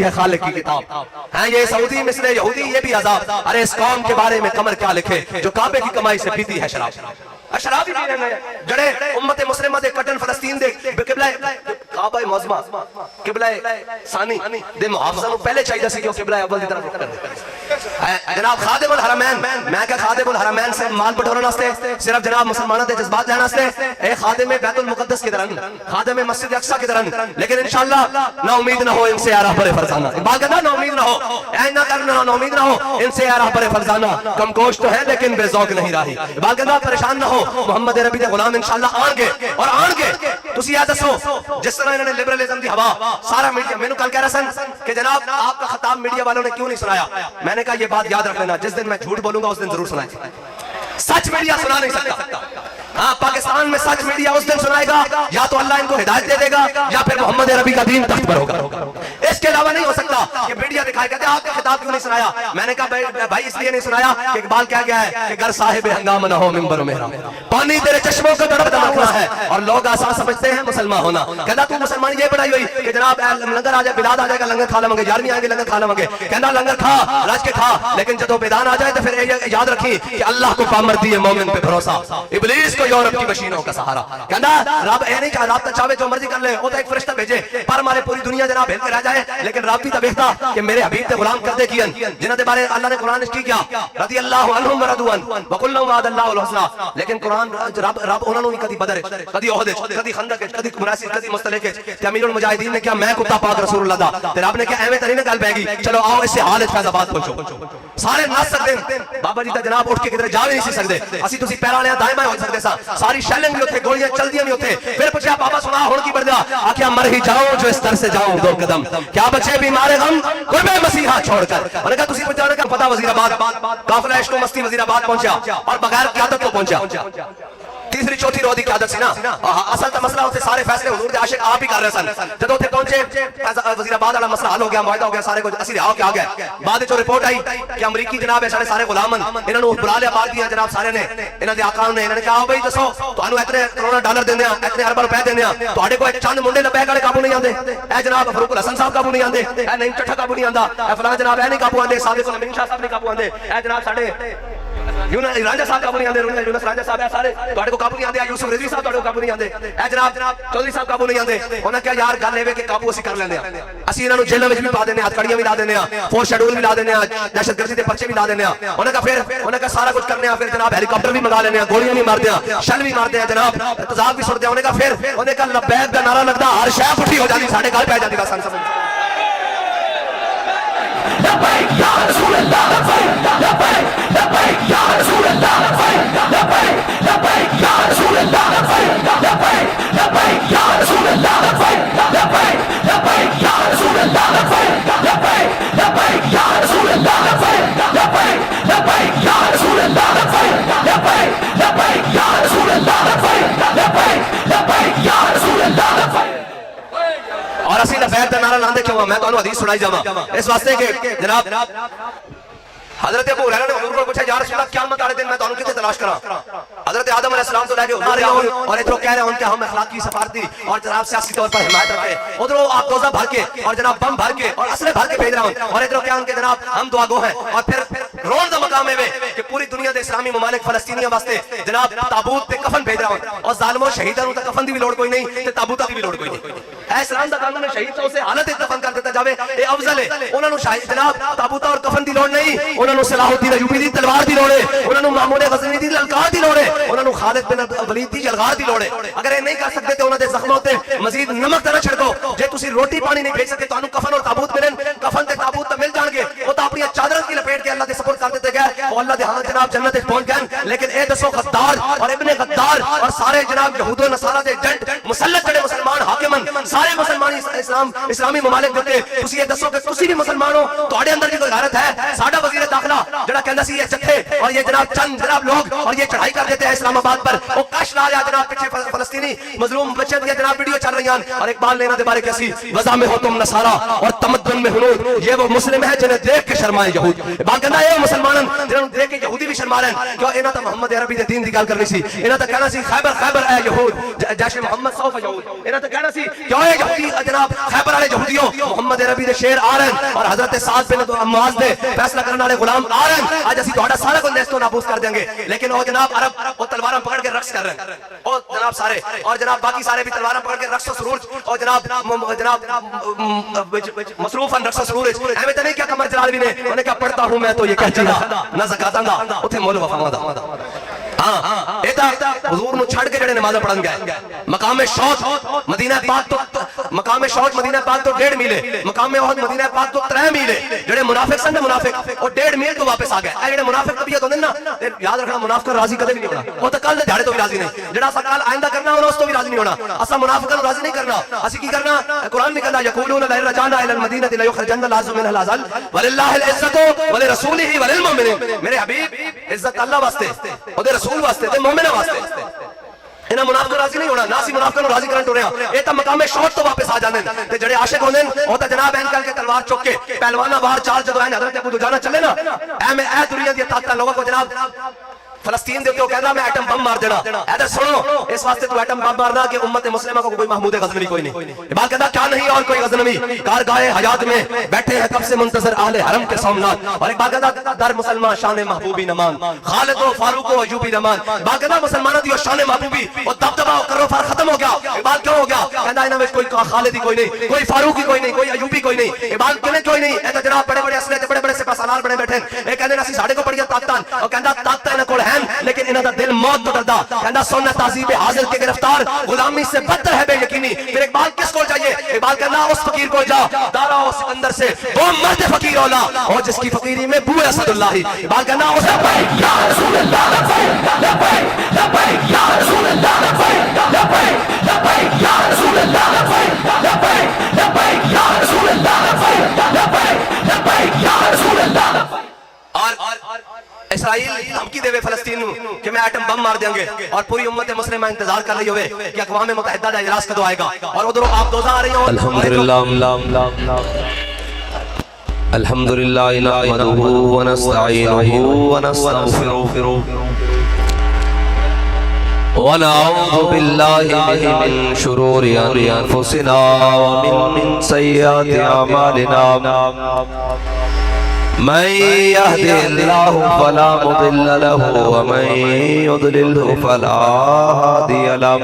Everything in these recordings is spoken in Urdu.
ہے خالق کی کتاب ہیں یہ سعودی مثل یہودی یہ بھی عذاب. ارے اس قوم کے بارے میں قمر کیا لکھے جو کعبے کی کمائی سے پیتی ہے شراب. شرابی بھی رہنے جڑے امت مسلمہ دے کٹن فلسطین دے قبلہ کعبہ معظمہ قبلہ ثانی دے محافظہ پہلے چاہیے سی کہ قبلہ اول دی طرف رخ کر دے. جناب خادم الحرمین میں کہ خادم الحرمین سے مال بٹورن واسطے صرف جناب مسلمانوں دے جذبات لینا واسطے اے خادم بیت المقدس کی طرح خادم مسجد اقصی کی طرح لیکن انشاءاللہ نا امید نہ ہو ان سے راہ پر فرزانہ. اقبال کہتا نا امید نہ ہو اے نہ کرنا نا امید نہ ہو ان سے راہ پر فرزانہ. کم گوشت تو ہے لیکن بے ذوق نہیں راہی. اقبال کہتا پریشان نہ ہو محمد عربی دے غلام انشاءاللہ آن گے اور آن گے. تسی یہ دسو جس طرح انہوں نے لبرلزم دی ہوا سارا میڈیا میں نے کل کہہ رہا سن کہ جناب آپ کا خطاب میڈیا والوں نے کیوں نہیں سنایا. میں نے کہا یہ بات یاد رکھ لینا جس دن میں جھوٹ بولوں گا اس دن ضرور سنائیں. سچ میڈیا سنا نہیں سکتا. ہاں پاکستان میں سچ میڈیا اس دن سنائے گا یا تو اللہ ان کو ہدایت دے دے گا یا پھر محمد عربی کا دین تخت پر ہوگا. اس کے علاوہ نہیں ہو سکتا کہ میڈیا دکھائے کہتے ہیں آپ کا خطاب کیوں نہیں سنایا. میں نے کہا بھائی اس لیے نہیں سنایا کہ اقبال کیا گیا ہے کہ گر صاحب ہنگامہ نہ ہو منبر و محراب. پانی تیرے چشموں کو تڑپ دمکنا ہے اور لوگ آسان سمجھتے ہیں مسلمان ہونا. کہتا تو مسلمان یہ بڑھائی ہوئی کہ جناب لنگر آ جائے بلاد آ جائے گا لنگر کھا لیں گے 11ویں آئیں گے لنگر کھا لیں گے. کہنا لنگر کھا رج کے کھا لیکن جب بیدان آ جائے تو پھر یاد رکھی کہ اللہ کو پامر دیے مومن پہ بھروسہ ابلیس کو یورپ کی مشینوں کا سہارا. کہنا رب اے نہیں کہ رب تو چاہے جو مرضی کر لے وہ تو ایک فرشتہ بھیجے پر ہمارے پوری دنیا جناب ہل کے رہ جائے لیکن رب بھی تو بہتا کہ میرے حبیب تے غلام کر دے کین جنہاں دے بارے اللہ نے قرآن میں کیا رضی اللہ عنہم ورضوان وقل لهم وعد الله الحسنى. لیکن قرآن رب انہاں نوں کدی بدر کدی احد کدی خندق کدی مراسل کدی مستلق تے امیر المجاہدین نے کیا میں کتا پاک رسول اللہ دا تے رب نے کیا ایویں تری نہ گل پے گی چلو آؤ اس سے حال فیض آباد پہنچو. سارے ناچ سکتے ہیں بابا جی تے جناب اٹھ کے کدھر جا بھی نہیں سکتے. اسی تسی پیراں والے دائیں ہو سکتے سا ساری شیلنگ بھی اوتھے گولیاں چلدیاں بھی اوتھے. پھر پوچھا بابا سنا ہن کی بڑھدا آکھیا مر ہی جاؤں جو اس در سے جاؤں دو قدم کیا بچے بیمار غم قرب مسیحا چھوڑ کر. میں نے کہا تسی پہنچانے کا پتہ وزیر آباد قافلہ عشق و مستی وزیر آباد پہنچا اور بغیر قیادت کو پہنچا. تیسری چوتھی روح دی قیادت سی نا اصل تا مسئلہ ہوتے سارے فیصلے حضور دے عاشق آپ ہی کر رہے سن. جب اوتھے پہنچے وزیر آباد والا مسئلہ حل ہو گیا معاہدہ ہو گیا سارے کچھ اسی رہا کے آ گئے. بعد وچ رپورٹ آئی کہ امریکی جناب ہے سارے غلامن انہاں نوں بلا لیا باہر دیا جناب سارے نے انہاں دے آقا نے انہاں نے کہا بھائی دسو تانوں اتنے کروڑ ڈالر دیندے ہاں اتنے ارب روپے دیندے ہاں تواڈے کو ایک چند منڈے لبیک والے قابو نہیں آندے. اے جناب فاروق الحسن صاحب قابو نہیں آندے. اے نعیم چٹھا قابو نہیں آندا. اے فلاں جناب اے نہیں قابو آندے. صادق الامین شاہ صاحب نہیں قابو آندے. اے جناب ساڈے رانجھا صاحب قابو نہیں آندے. یونس رانجھا صاحب ہے سارے تواڈے کو قابو نہیں آندے. یوسف رضوی صاحب تواڈے کو قابو نہیں آندے. اے جناب چودھری صاحب قابو نہیں آندے. انہاں کہا یار گل اے کہ قابو اسی کر لیندے ہاں اسی انہاں نوں جیلاں وچ بھی پا دیندے ہاں ہتھ کڑیاں بھی لا دیندے ہاں فورس شیڈول بھی لا دیندے ہاں دہشت گردی دے پرچے بھی لا دیندے ہاں. انہاں کہا پھر انہاں کہا سارا کچھ کرنے ہاں پھر جناب ہیلی کاپٹر بھی منگا لیندے ہاں گولیاں بھی مار دے ہاں شل بھی مار دے ہاں جناب تذاب بھی سٹ دے. انہاں کہا پھر انہاں کہا لبیک دا نعرہ لگدا ہر شے پٹھی ہو جاندی ساڈے گل پے جاندی بس ہم سمجھ لبیک یا رسول اللہ لبیک لبیک یا رسول اللہ لبیک لبیک یا رسول اللہ لبیک لبیک یا رسول اللہ لبیک لبیک یا رسول اللہ لبیک لبیک یا رسول اللہ لبیک لبیک یا رسول اللہ لبیک لبیک یا رسول اللہ لبیک لبیک یا رسول اللہ. اور اسی لبیک دا نعرہ لاندے کیوں میں تانوں حدیث سنائی جاواں اس واسطے کہ جناب حضرت ابو ہریرہ نے حضور کو پوچھا یا رسول اللہ قیامت والے دن میں تانوں کتے تلاش کراں. حضرت آدم علیہ السلام تو لے کے اور ادھر کہہ رہے ہیں کہ ہم اخلاقی سفارتی اور جناب سیاسی طور پر حمایت رکھتے ہیں ادھر آپ دوزہ بھر کے اور جناب بم بھر کے اور اسلحے بھر کے بھیج رہا ہوں اور ادھر کیا ان کے جناب ہم دعا گو ہیں. اور پھر رون دا مقام ہے کہ پوری دنیا دے اسلامی ممالک فلسطینیوں واسطے جناب تابوت تے کفن بھیج رہا ہوں اور ظالموں شہیداں نوں تے کفن دی بھی لوڑ کوئی نہیں تے تابوتاں دی بھی لوڑ کوئی نہیں. اے اسلام دا قانون ہے شہید تو اسے حالت دفن کر دیتا جاوے اے افضل ہے. انہاں نوں شہید جناب تابوتاں اور کفن دی لوڑ نہیں. انہاں نوں صلاح الدین ایوبی دی تلوار دی لوڑ ہے. انہاں نوں مامون غزنوی دی للکار دی لوڑ ہے. انہاں نوں خالد بن ولید دی جلغار دی لوڑ ہے. اگر اے نہیں کر سکتے تے انہاں دے زخموں تے مزید نمک نہ چھڑکو. جے تسی روٹی پانی نہیں بھیج سکتے تانوں کفن اور تابوت ملن کفن تے تابوت تے مل جان گے وہ تو اپنی چادروں کی لپیٹ کے اللہ دے سپرد کر دیتے گئے اور اللہ دے ہاں جناب جنت وچ پہنچ گئے. لیکن اے دسو غدار اور ابن غدار اور سارے جناب یہود و نصارا دے جنٹ مسلط جڑے مسلمان حاکمن سارے مسلمانی اسلامی ممالک دے تسی یہ دسو کہ تسی بھی مسلمان ہو تواڈے اندر بھی کوئی غیرت ہے. ساڈا وزیر داخلہ جڑا کہندا سی یہ جتھے اور یہ جناب چند جناب لوگ اور یہ چڑھائی کر دیتے ہیں اسلام آباد پر، وہ کش لا یا جناب پیچھے فلسطینی مظلوم بچے دیا جناب ویڈیو چل رہی ہیں اور اقبال لینا دے بارے کیسی وضع میں ہو تم نصارا اور تمدن میں ہنود، یہ وہ مسلم ہے جنہیں دیکھ کے شرمائے یہود۔ اقبال کہندا ہے مسلمانن جنہوں دیکھ کے یہودی بھی شرما رہے ہیں، کیوں انہاں تے محمد عربی دے دین دی گل کرنی سی، انہاں تے کہنا سی خیبر خیبر اے یہود جیش محمد سوف یہود، انہاں تے کہنا سی کیوں اے یہودی جناب خیبر والے یہودیوں محمد عربی دے شیر آ رہے ہیں اور حضرت سعد بن معاذ دے فیصلہ کرنے والے غلام آ رہے ہیں، آج اسی تہاڈا سارا کو نیست و نابود کر دیں گے۔ لیکن وہ جناب عرب وہ تلواراں پکڑ کے رقص کر رہے ہیں، وہ جناب سارے اور جناب باقی سارے بھی تلواراں پکڑ کے رقص و سرور اور جناب مصروفاً رقص و سرور ایویں تے نہیں کیا قمر جلالی نے انہیں کہا پڑھتا ہوں میں تو یہ کہہ چلا نہ زکاتاں دا اوتھے مول وفاواں دا۔ ہاں ایتا حضور نو چھڑ کے جڑے نماز پڑھن گئے مقام شوق مدینہ پاک تو مقام شوق مدینہ پاک تو 1.5 میل، مقام احد مدینہ پاک تو 3 میل، جڑے منافق سن منافق وہ 1.5 میل تو واپس آ گئے۔ اے جڑے منافق طبیعت ہوندے نا یاد رکھنا منافق راضی کدے بھی نہیں ہونا، وہ تے کل دے دھاڑے تو بھی راضی نہیں، جڑا اسا کل آئندہ کرنا ہونا اس تو بھی راضی نہیں ہونا، اسا منافقاں نو راضی نہیں کرنا، اسی کی کرنا قرآن میں کہندا یقولون لا رجعنا الى المدینہ لیخرجن العز منها الاذل وللہ العزت ولرسولہ وللمؤمنین۔ میرے حبیب عزت اللہ واسطے اور دے رسول واسطے تے مومن واسطے، انہاں منافق راضی نہیں ہونا، نہ سی منافقاں نو راضی کرن ٹرے ہاں، اے تا مقام شوق تو واپس آ جاندے تے جڑے عاشق ہوندے او تے جناب این کر کے تلوار چک کے پہلوانا باہر چال جدوں این حضرت ابو دجانہ چلے نا اے دنیا دی طاقت لوگوں کو جناب فلسطین دے کہہ رہا میں ایٹم بم مار دینا، ادھر سنو اس واسطے تو ایٹم بم مارنا کہ امت مسلمہ کو کوئی محمود غزنوی کوئی نہیں۔ اقبال کہتا کیا نہیں اور کوئی غزنوی کارگاہ حیات میں بیٹھے ہیں کب سے منتظر اہل حرم کے سومنات، اور اقبال کہتا در مسلمان شان محبوبی نمان خالد و فاروق و ایوبی نمان۔ اقبال کہتا مسلمانوں دی شان محبوبی اور دبدبا و کرو فار ختم ہو گیا۔ اقبال کیوں ہو گیا؟ کہتا انہاں وچ کوئی خالدی کوئی نہیں، کوئی فاروقی کوئی نہیں، کوئی ایوبی کوئی نہیں۔ اقبال کیوں کوئی نہیں؟ اے تے جناب بڑے بڑے اسلحے تے بڑے بڑے سپاہ سالار بنے بیٹھے اے کہندے اسی ساڈے کو بڑی طاقتاں، اور کہندا طاقت انہاں کول ہیں لیکن انہاں دا دل موت تو ڈردا، کہندا سنت تہذیب حاضر کے گرفتار غلامی سے بدتر ہے بے یقینی۔ پھر اقبال کس کو چاہیے؟ اقبال کہنا اس فقیر کو جا دارا و سکندر سے وہ مرد فقیر اولا اور جس کی فقیری میں بو اسد اللہ۔ اقبال کہنا اس لبیک یا رسول اللہ لبیک لبیک لبیک یا رسول اللہ لبیک لبیک لبیک یا رسول اللہ لبیک لبیک لبیک یا رسول اللہ لبیک لبیک لبیک یا رسول اللہ۔ اور اسرائیل دھمکی دے فلسطین کہ میں ایٹم بم مار دیں گے اور پوری امت مسلمہ انتظار کر رہی ہوئے کہ اقوام متحدہ کا اجلاس کدو آئے گا، اور ادھر آپ دوزہ آ رہی ہوں۔ الحمدللہ نحمدہ ونستعینہ ونستغفرہ ونعوذ باللہ من شرور انفسنا ومن سیئات اعمالنا، من يهده الله فلا مضل له ومن يضلله فلا هادي له،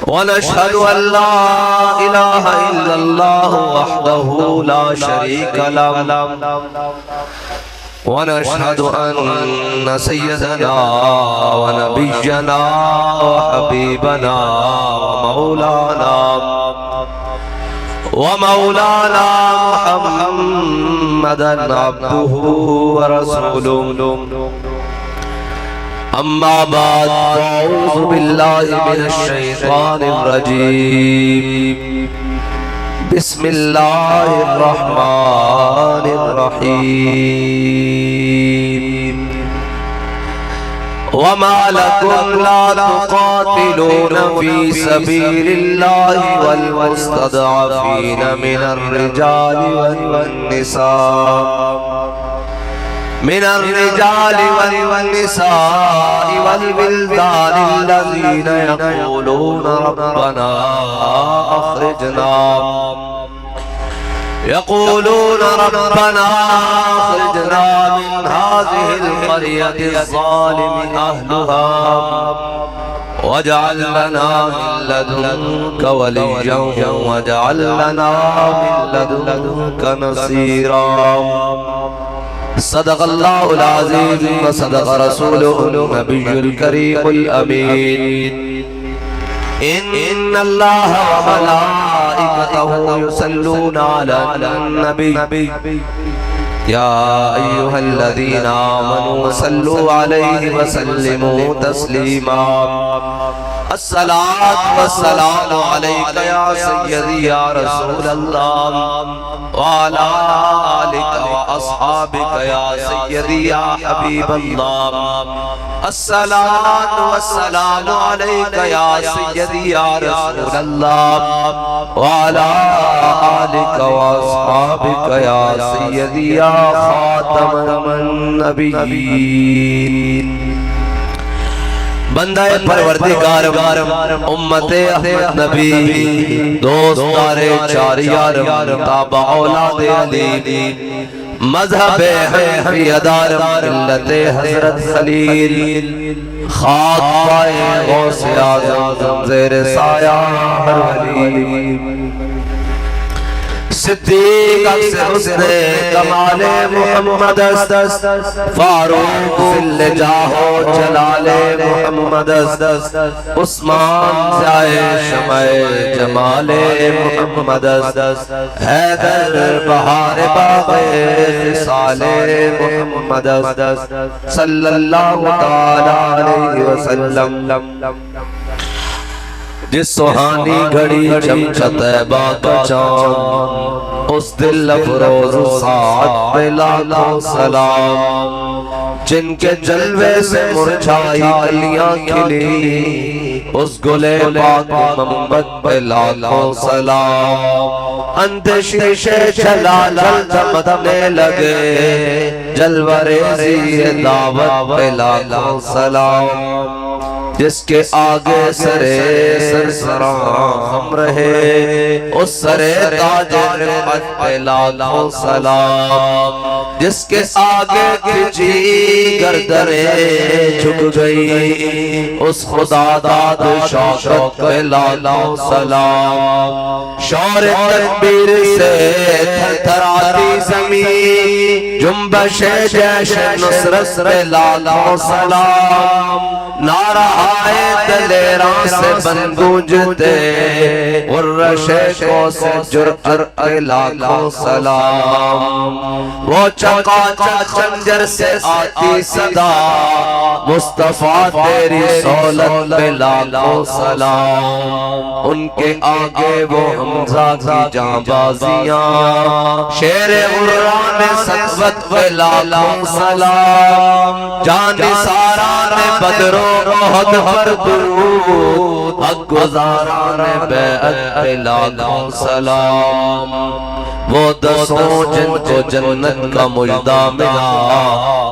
ونشهد أن لا إله إلا الله وحده لا شريك له، ونشهد أن سيدنا ونبينا وحبيبنا ومولانا محمدا عبده ورسوله، أما بعد أعوذ بالله من الشيطان الرجيم، بسم الله الرحمن الرحيم، وما لكم لا تقاتلون في سبيل الله والمستضعفين من الرجال والنساء والولدان الذين يقولون ربنا أخرجنا من هذه القرية الظالم أهلها واجعل لنا من لدنك وليا واجعل لنا من لدنك نصيرا۔ صدق اللہ العظیم وصدق رسوله النبی الکریم الامین۔ ان اللہ وملائکتہ یصلون علی النبی یا ایہا الذین آمنوا صلوا علیہ وسلموا تسلیما۔ الصلاة والسلام علیکہ یا سیدی یا رسول اللہ وعلا آلکہ واصحابکہ یا سیدی یا حبیب اللہ الصلاة والسلام علیکہ یا سیدی یا رسول اللہ وعلا آلکہ واصحابکہ یا سیدی یا خاتم النبیین بندہ پروردگار امت احمد نبی دوستار چاریار تابع اولاد علی مذہب حنفی ادار ملت حضرت خلیل خاک پائے غوث اعظم زیر سایہ ولی صدیق اکس حسن کمال محمد فاروق فل جاہو جلال محمد عثمان جائے شمع جمال محمد حیدر بہار باغ خصال محمد صلی اللہ تعالی علیہ وسلم جس سہانی گھڑی چمچت طیبہ کا چاند اس دل افروز ساعت پہ لاکھوں سلام جن کے جلوے سے مرجھائی کلیاں کھلی اس گلے پاک محمد پہ لاکھوں سلام اندشش جلال چمکنے لگے جلوہ ریزی دعوت پہ لاکھوں سلام جس کے آگے سرے سرسراں ہم رہے اس سرے تاج رفعت پہ لاکھوں سلام جس کے آگے کھچی گردنیں جھک گئی اس خدا داد شوکت پہ لاکھوں سلام شور تکبیر سے تھر تھراتی زمین جنبش جیش نصرت پہ لاکھوں سلام نعرہ آئے دلیران سے بن گونجتے ورش کو سے جرعر لاکھوں سلام وہ چکا چک چنجر سے آتی صدا مصطفیٰ تیری سولت پہ لاکھوں سلام ان کے آگے وہ حمزہ کی جاں بازیاں شیر عران سقوت پہ لاکھوں سلام جان ساران بدر و احد پر درود حق گزاران بیعت پہ لاکھوں سلام وہ دسوں جن کو جنت کا مجدہ ملا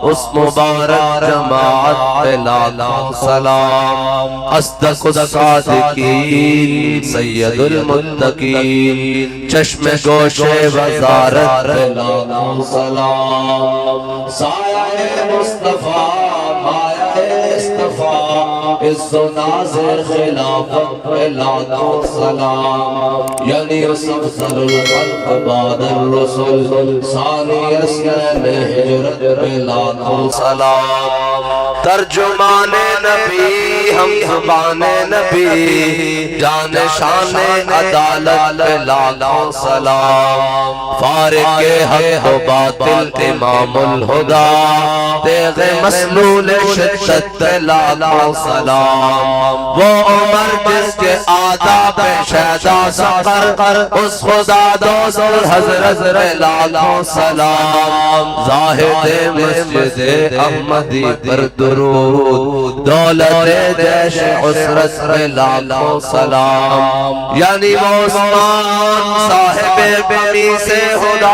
اس مبارک جماعت پہ لاکھوں سلام اصدق الصادقین سید المتقین چشم گوش وزارت پہ لاکھوں سلام سایہ مصطفیٰ مایہ اصطفیٰ عز و نازر خلافت پہ لاکھوں سلام یعنی افضل الخلق بعد الرسل ثانی اسلام ہجرت پہ لاکھوں سلام ترجمان نبی ہم زبان نبی جان شان عدالت پہ لاکھوں سلام فارق حق و باطل امام الہدا تیغ مسلول شدت پہ لاکھوں سلام وہ عمر جس کے آداب شہدہ سفر اس خدا دوست حضرت پہ لاکھوں سلام زاہد مسجد احمدی پر درود دولت جیش عسرت پہ لاکھوں سلام یعنی وہ عثمان صاحب بمی سے خدا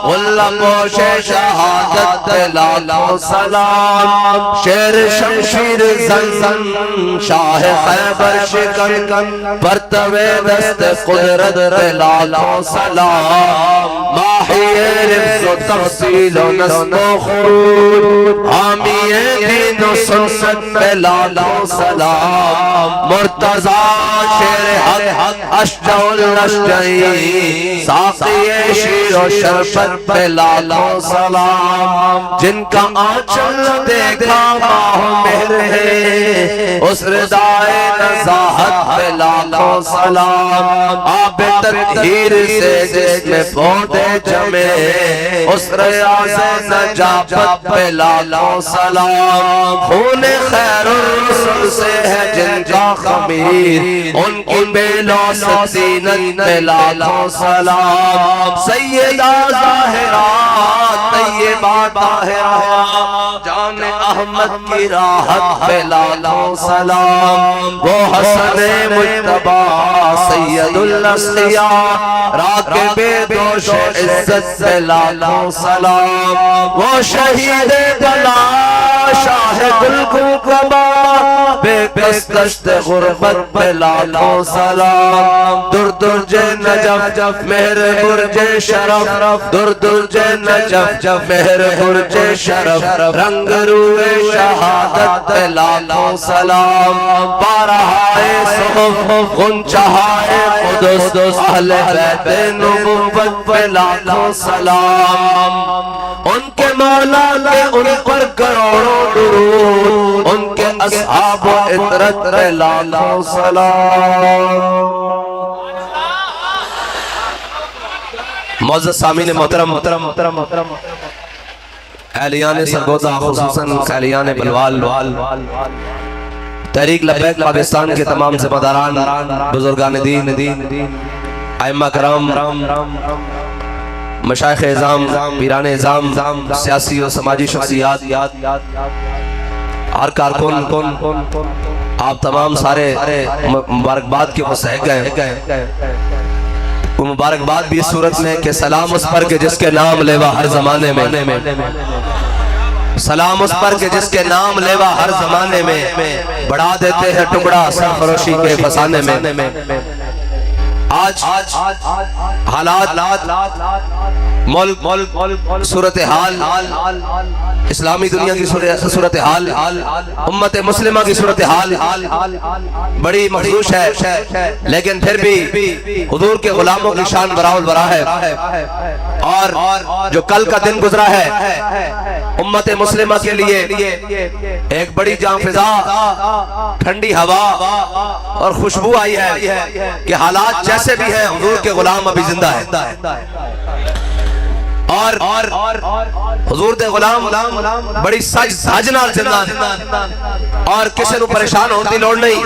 غلام پوش شہادت پہ لاکھوں سلام شیر شمشیر زن شاہ خیبر شکن پرتوے دست قدرت پہ لاکھوں سلام ماہی رفض و تفصیل و نسل و خروج حامی دین و سنت پہ لاکھوں سلام مرتضی شیر حق اشجع الاشجعی ساقی شیر و شربت پہ لاکھوں سلام جن کا آنچل دیکھا ماہ مہر ہے اس ردائے نزاہت پہ لاکھوں سلام آب تطہیر سے جس میں پودے جمے اسر آز نجابت پہ لاکھوں سلام، خون خیر الرسل سے ہے جن کا خمیر، ان کی بیلوں سے زینت پہ لاکھوں سلام، سیدہ ظاہرہ طیبہ طاہرہ جان احمد کی راحت پہ لاکھوں سلام، وہ حسن مجتبی سید الاسقیاء راکب دوش عزت پہ لاکھوں سلام، وہ شہید بلا شاہد الکوکبہ بے کشت غربت پہ لاکھوں سلام، درج نجف مہر برج شرف، درج نجف مہر برج شرف، رنگ روئے شہادت پہ لاکھوں سلام، بارہائے صحف غنچہائے قدس اہل بیت نبوت پہ لاکھوں سلام، ان کے مولا کے ان پر کروڑوں درود، ان کے اصحاب و عطرت پہ لاکھوں سلام۔ معزز سامعین محترم، اہلیان سرگوزہ خصوصاً اہلیان بلوال، تحریک لبیک پاکستان کے تمام ذمہ داران، بزرگان دین، ائمہ کرام، مشائخ اعظام، پیران اعظام، سیاسی و سماجی شخصیات، ہر کارکن، آپ تمام سارے مبارکباد کے مستحق ہیں۔ وہ مبارکباد بھی اس صورت میں کہ سلام اس پر کہ جس کے نام لیوا ہر زمانے میں، سلام اس پر کہ جس کے نام لیوا ہر زمانے میں، بڑھا دیتے ہیں ٹکڑا سرفروشی کے فسانے میں۔ آج حالات، ملک، صورتحال، اسلامی دنیا کی صورتحال، امت مسلمہ کی صورتحال بڑی مخدوش ہے، لیکن پھر بھی حضور کے غلاموں کی شان براول برا ہے، اور جو کل کا دن گزرا ہے امت مسلمہ کے لیے ایک بڑی جاں فضا، ٹھنڈی ہوا اور خوشبو آئی ہے کہ حالات جیسے بھی ہیں حضور کے غلام ابھی زندہ ہے، اور حضور دے غلام بڑی سج ساجنال زندہ ہے، اور کسی نو پریشان ہونے دی لوڑ نہیں۔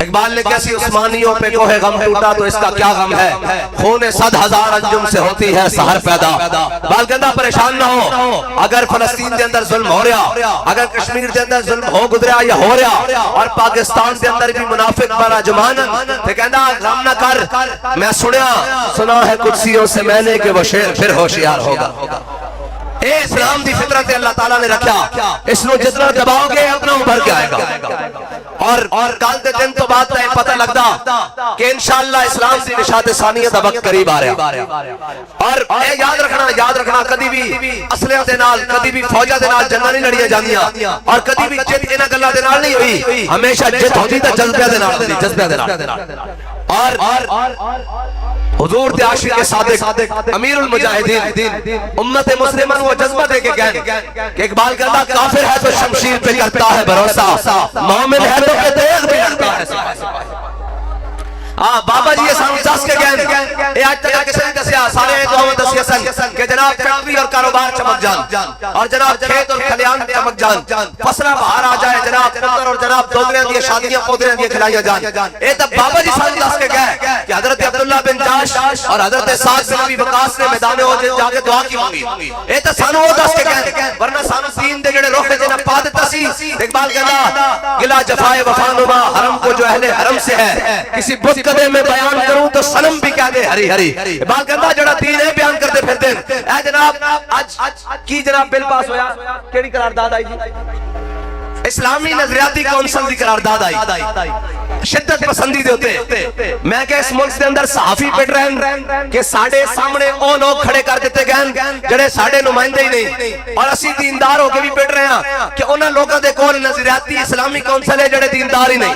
اقبال نے کیسی عثمانیوں پہ کوہ غم ٹوٹا تو اس کا کیا غم ہے، خون 100,000 انجم سے ہوتی ہے سحر پیدا۔ بال کہندہ پریشان نہ ہو، اگر فلسطین دے اندر ظلم ہو رہا، اگر کشمیر دے اندر ظلم ہو گزریا یا ہو رہا، اور پاکستان دے اندر بھی منافق بڑا جمانن، تو کہندہ غم نہ کر، میں سنا ہے قدسیوں سے میں نے کہ وہ شیر پھر ہوشیار ہوگا۔ اے اسلام دی فطرت اللہ تعالیٰ نے رکھا، اس نو جتنا دباؤ گے اتنا ابھر کے آئے گا، اور کال دے دن تو بات ہے پتہ لگدا کہ انشاءاللہ اسلام دی نشاط ثانیہ دا وقت قریب آ رہا، اور اے یاد رکھنا کدی بھی اسلحے دے نال، کدی بھی فوجاں دے نال جنگاں نہیں لڑیاں جاندیاں، اور کدی بھی جت انہاں گلاں دے نال نہیں ہوئی، ہمیشہ جت ہوندی تے جذبے دے نال، جذبے دے نال۔ اور حضور دے عاشق صادق امیر المجاہدین امت مسلمہ وہ جذبہ دے کے گئے کہ اقبال کہتا کافر ہے تو شمشیر پہ کرتا ہے بھروسہ، مومن ہے تو کہ دیغ بھی لگتا ہے۔ بابا جی یہ سانو دس کے گئے، اے آج تک کسی نے دسیا، سارے دعاوں دسیا سن کہ جناب فیکٹری اور کاروبار چمک جان، اور جناب کھیت اور کھلیان چمک جان، فصلہ باہر آ جائے، جناب پتر اور جناب دوگریاں دی شادیاں پودریاں دی کھلائیاں جان۔ اے تب بابا جی سانو دس کے گئے کہ حضرت عبداللہ بن جاش اور حضرت سعد بن ابی وقاص نے میدان احد جا کے دعا کی مانگی، اے تب سانو وہ دس کے گئے، ورنہ سانو دین دے جڑے روخے جنہ پا دیتا سی۔ اقبال کہنا گلا جفائے وفانما حرم کو جو اہل حرم سے ہے، کسی بت کدے میں بیان کروں تو سنم بھی کہہ دے ہری ہری۔ اقبال کہتا جڑا دین ہے بیان کرتے پھرتے ہیں۔ اے جناب آج کی جناب بل پاس ہویا، کیڑی قرارداد آئی جی؟ اسلامی نظریاتی کونسل دی قرارداد آئی، شدت پسندی دے ہوتے، میں کہ اس ملک دے اندر صحافی پڑھ رہے ہیں کہ ساڑھے سامنے او لوگ کھڑے کر دیتے گئے جڑے ساڑھے نمائندے ہی نہیں، اور اسی دیندار ہو کے بھی پڑھ رہے ہیں کہ انہاں لوگوں دے کول نظریاتی اسلامی کونسل ہے جڑے دیندار ہی نہیں۔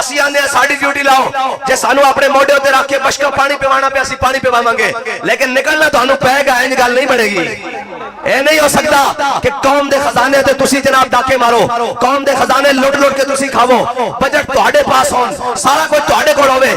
ਅਸੀਂ ਆਂਦੇ ਆ ਸਾਡੀ ਡਿਊਟੀ ਲਾਓ, ਜੇ ਸਾਨੂੰ ਆਪਣੇ ਮੋਢੇ ਉੱਤੇ ਰੱਖ ਕੇ ਬਸ਼ਕਾ ਪਾਣੀ ਪਿਵਾਣਾ ਪਿਆ ਅਸੀਂ ਪਾਣੀ ਪਿਵਾਵਾਂਗੇ, ਲੇਕਿਨ ਨਿਕਲਣਾ ਤੁਹਾਨੂੰ ਪਏਗਾ, ਇੰਜ ਗੱਲ ਨਹੀਂ ਬਣੇਗੀ। ਇਹ ਨਹੀਂ ਹੋ ਸਕਦਾ ਕਿ ਕੌਮ ਦੇ ਖਜ਼ਾਨੇ ਤੇ ਤੁਸੀਂ ਜਨਾਬ ਡਾਕੇ ਮਾਰੋ, ਕੌਮ ਦੇ ਖਜ਼ਾਨੇ ਲੁੱਟ ਲੁੱਟ ਕੇ ਤੁਸੀਂ ਖਾਵੋ, ਬਜਟ ਤੁਹਾਡੇ ਪਾਸ ਹੋਣ, ਸਾਰਾ ਕੁਝ ਤੁਹਾਡੇ ਕੋਲ ਹੋਵੇ,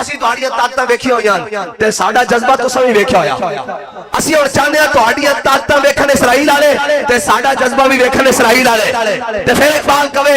ਅਸੀਂ ਤੁਹਾਡੀਆਂ ਤਾਕਤਾਂ ਵੇਖੀਆਂ ਹੋਈਆਂ ਤੇ ਸਾਡਾ ਜਜ਼ਬਾ ਤੁਸੀਂ ਵੀ ਵੇਖਿਆ ਹੋਇਆ। ਅਸੀਂ ਹੁਣ ਚਾਹੁੰਦੇ ਹਾਂ ਤੁਹਾਡੀਆਂ ਤਾਕਤਾਂ ਵੇਖਣ ਇਸਰਾਈਲ ਵਾਲੇ ਤੇ ਸਾਡਾ ਜਜ਼ਬਾ ਵੀ ਵੇਖਣ ਇਸਰਾਈਲ ਵਾਲੇ। ਤੇ ਫਿਰ ਇਕਬਾਲ ਕਵੇ,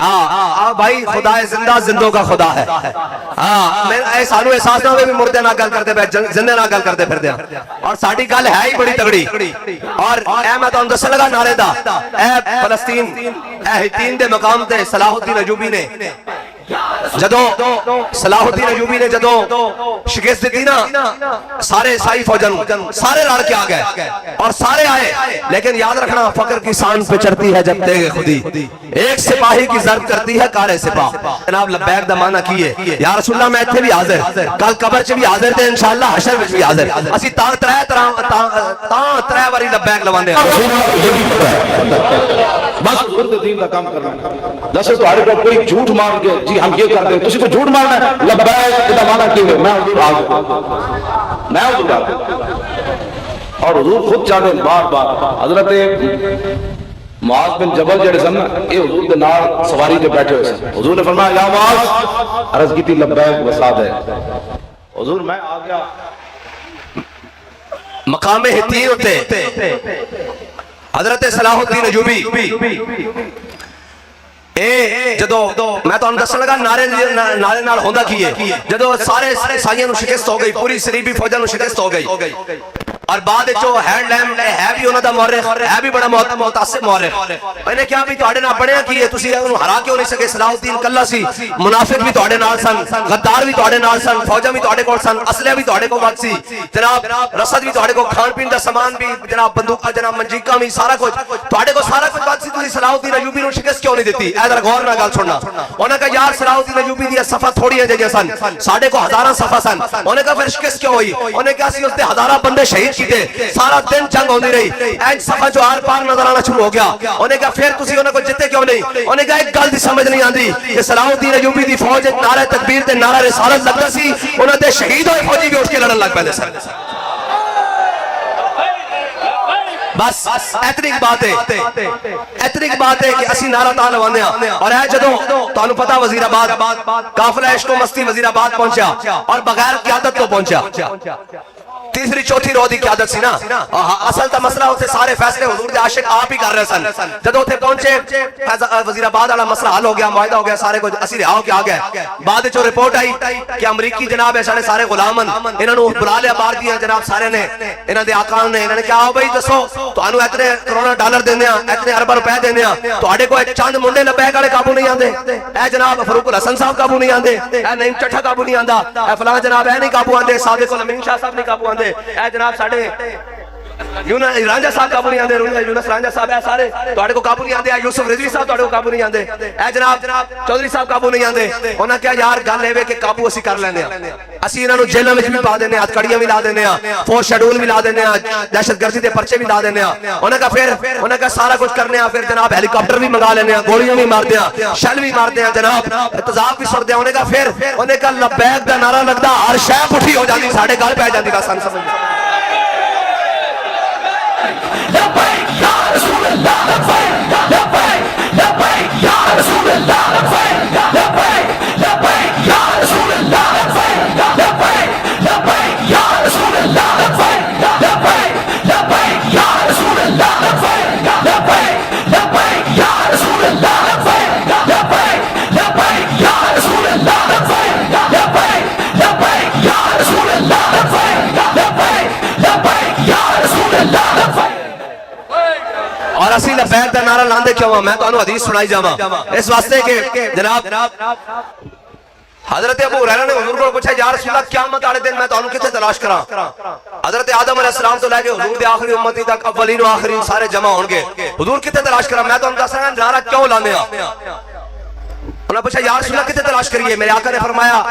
ہاں بھائی خدا زندہ زندوں کا خدا ہے. ہاں سانو احساس نہ ہوئے بھی مردے نہ گل کرتے پہ زندے نہ گل کرتے پھر دیا. اور ساڑی گل ہے ہی بڑی تگڑی. اور اے میں تو دسن لگا نعرے دا اے فلسطین اے ہتین دے مقام تے صلاح الدین ایوبی نے صلاح الدین ایوبی نے جدو شکست دیتی نا سارے عیسائی فوجن سارے لڑ کے آ گئے اور سارے آئے. لیکن یاد رکھنا فقر کی سان پہ چڑھتی ہے جب تیغ خودی, ایک سپاہی کی ضرب کرتی ہے کارے سپاہ. جناب لبیک دا معنی کیے یا رسول اللہ میں اتھے بھی حاضر, کل قبر چ بھی حاضر تے انشاءاللہ حشر وچ بھی حاضر. اسی تاں ترے واری لبیک لواندے بس حضور دے دین دا کام کرنا. جیسے تہاڈے کو کوئی جھوٹ مار کے جی ہم یہ کرتے ہیں تسی تو جھوٹ مارنا ہے. لبیک دا معنی کی ہے میں حضور آ گیا, میں حضور آ گیا. اور حضور خود چاہتے ہیں بار بار. حضرت معاذ بن جبل جڑے سن اے حضور دے نال سواری تے بیٹھے ہوئے سن. حضور نے فرمایا یا معاذ, عرض کی تھی لبیک وسعت ہے. حضور میں آ گیا مقام ہتین ہوتے حضرت صلاح الدین ایوبی اے جدو میں تو دسن لگا نعرے نال ہوندا کی ہے جدو سارے عیسائیاں نو شکست ہو گئی, پوری صلیبی فوجاں نو شکست ہو گئی. اور بعد جو ہینڈ لیم ہے بھی انہاں دا مورخ ہے بھی بڑا متعصب مورخ. انہیں کیا بھی تواڈے نال بنیا کی ہے, تسی انہوں ہرا کیوں نہیں سکے. صلاح الدین کلا سی, منافق بھی تواڈے نال سن, غدار بھی تواڈے نال سن, فوجاں بھی تواڈے کول سن, اسلحہ بھی تواڈے کول سی, جناب رسد بھی تواڈے کول, کھان پین دا سامان بھی, جناب بندوقاں, جناب منجیقاں بھی, سارا کچھ تواڈے کول سارا کچھ بات سی. تسی صلاح الدین ایوبی نو شکست کیوں نہیں دتی؟ اے ذرا غور نال گل سننا. انہاں کہا یار صلاح الدین ایوبی دی صفحہ تھوڑی ہے سن, ساڈے کو ہزاراں صفحہ سن. انہاں کہا پھر شکست کیوں ہوئی؟ انہاں کہا سی اس تے ہزاراں بندے شہید کیتے, سارا دن جنگ ہوندی رہی, ایج صفحہ جو آر پار نظر آنا شروع ہو گیا. انہیں کہا پھر تسی انہاں کو جتے کیوں نہیں؟ انہیں کہا ایک گل دی سمجھ نہیں آندی کہ صلاح الدین ایوبی دی فوج نعرہ تکبیر تے نعرہ رسالت لگدا سی, انہاں دے شہید ہوئے فوجی بھی اٹھ کے لڑن لگ پیندے سن. بس اتنی بات ہے کہ اسی نعرہ تاں لواندے ہاں. اور ہے جدوں تانوں پتہ وزیر آباد قافلہ عشق و مستی وزیر آباد پہنچا اور بغیر قیادت تو پہنچا. تیسری چوتھی رو دی قیادت سی نا. اصل تا مسئلہ ہوتے سارے فیصلے حضور دے عاشق آپ ہی کر رہے سن. جدوں تے پہنچے وزیر آباد والا مسئلہ حل ہو گیا, معاہدہ ہو گیا, سارے کچھ اسی رہا ہو کے آ گئے. بعد وچ رپورٹ آئی کہ امریکی جناب ہے سارے غلامن, انہاں نو بلا لیا بار دیا جناب سارے نے, انہاں دے آقا نے, انہاں نے کہا آؤ بھائی دسو تانوں اتنے کروڑا ڈالر دیندے ہاں, اتنے ارب روپے دیندے ہاں, تواڈے کو ایک چند منڈے لبیک والے قابو نہیں آندے, اے جناب فاروق الحسن صاحب قابو نہیں آندے, اے نعیم چٹھا قابو نہیں آندا, اے فلاں جناب اے نہیں قابو آندے, صادق الامین شاہ صاحب نہیں قابو آندے, اے جناب ساڑھے رانجہ صاحب قابو نہیں آندے, یونس رانجہ صاحب اے سارے تواڈے کو قابو نہیں آندے, یوسف رضوی صاحب تواڈے کو قابو نہیں آندے, اے جناب چودھری صاحب قابو نہیں آندے. انہاں کہا یار گل اے کہ قابو اسی کر لیندے ہاں, اسی انہاں نو جیلاں وچ بھی پا دیندے ہاں, ہتھکڑیاں بھی لا دیندے ہاں, فورس شیڈول بھی لا دیندے ہاں, دہشت گردی دے پرچے بھی لا دیندے ہاں. انہاں کہا سارا کچھ کرنے ہاں, پھر جناب ہیلی کاپٹر بھی منگا لینے ہاں, گولیاں بھی مار دیاں, شل بھی مار دیاں, جناب تذاب بھی سڑ دیاں. انہاں کہا پھر انہاں کہا لبیک دا نعرہ لگدا ہر شے پٹھی ہو جاندی, ساڈے گل پے جاندی. بس سن سمجھ لبیک یا رسول اللہ, لبیک لبیک لبیک یا رسول اللہ, لبیک لبیک لبیک یا رسول اللہ, لبیک لبیک یا رسول اللہ, لبیک لبیک یا رسول اللہ, لبیک لبیک یا رسول اللہ, لبیک لبیک یا رسول اللہ, لبیک لبیک یا رسول اللہ, لبیک لبیک یا رسول اللہ. اور اسی لبیک دا نعرہ لاندے کیوں ہاں؟ میں تو انہوں حدیث سنائی جاواں اس واسطے کہ جناب حضرت ابو ہریرہ نے حضور کو پوچھا یا رسول اللہ قیامت والے دن میں تو انہوں کتے تلاش کراں؟ حضرت آدم علیہ السلام تو لے کے حضور دے آخری امتی تک اولین و آخرین سارے جمع ہونگے, حضور کتے تلاش کراں؟ میں تو انہوں دس رہا نعرہ کیوں لاندے ہاں؟ انہوں نے پوچھا یا رسول اللہ کتے تلاش کریے؟ میرے آقا نے فرمایا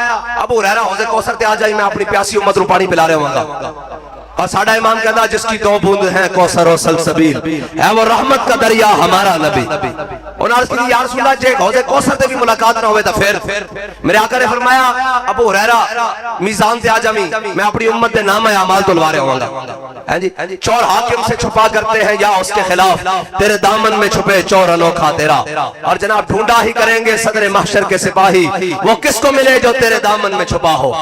ابو ہریرہ حوض کوثر تے آ جائی, میں اپنی پیاسی امت رو پانی پلا رہے ہوں گا. اور ساڑھا امام کہتا جس کی دو بوند ہیں کوثر و سلسبیل, ہے وہ رحمت کا دریا ہمارا نبی. انہوں نے عرض کی یا رسول اللہ جے حوض کوثر تے بھی ملاقات نہ ہوئے تا پھر میرے آقا نے فرمایا ابو ہریرہ میزان تے آ جامی, میں اپنی امت دے نام اعمال تلوارے ہوں گا. چور حاکم سے چھپا کرتے ہیں یا اس کے خلاف, تیرے دامن میں چھپے چور انوکھا تیرا. اور جناب ڈھونڈا ہی کریں گے صدر محشر کے سپاہی, وہ کس کو ملے جو تیرے دامن میں چھپا ہو.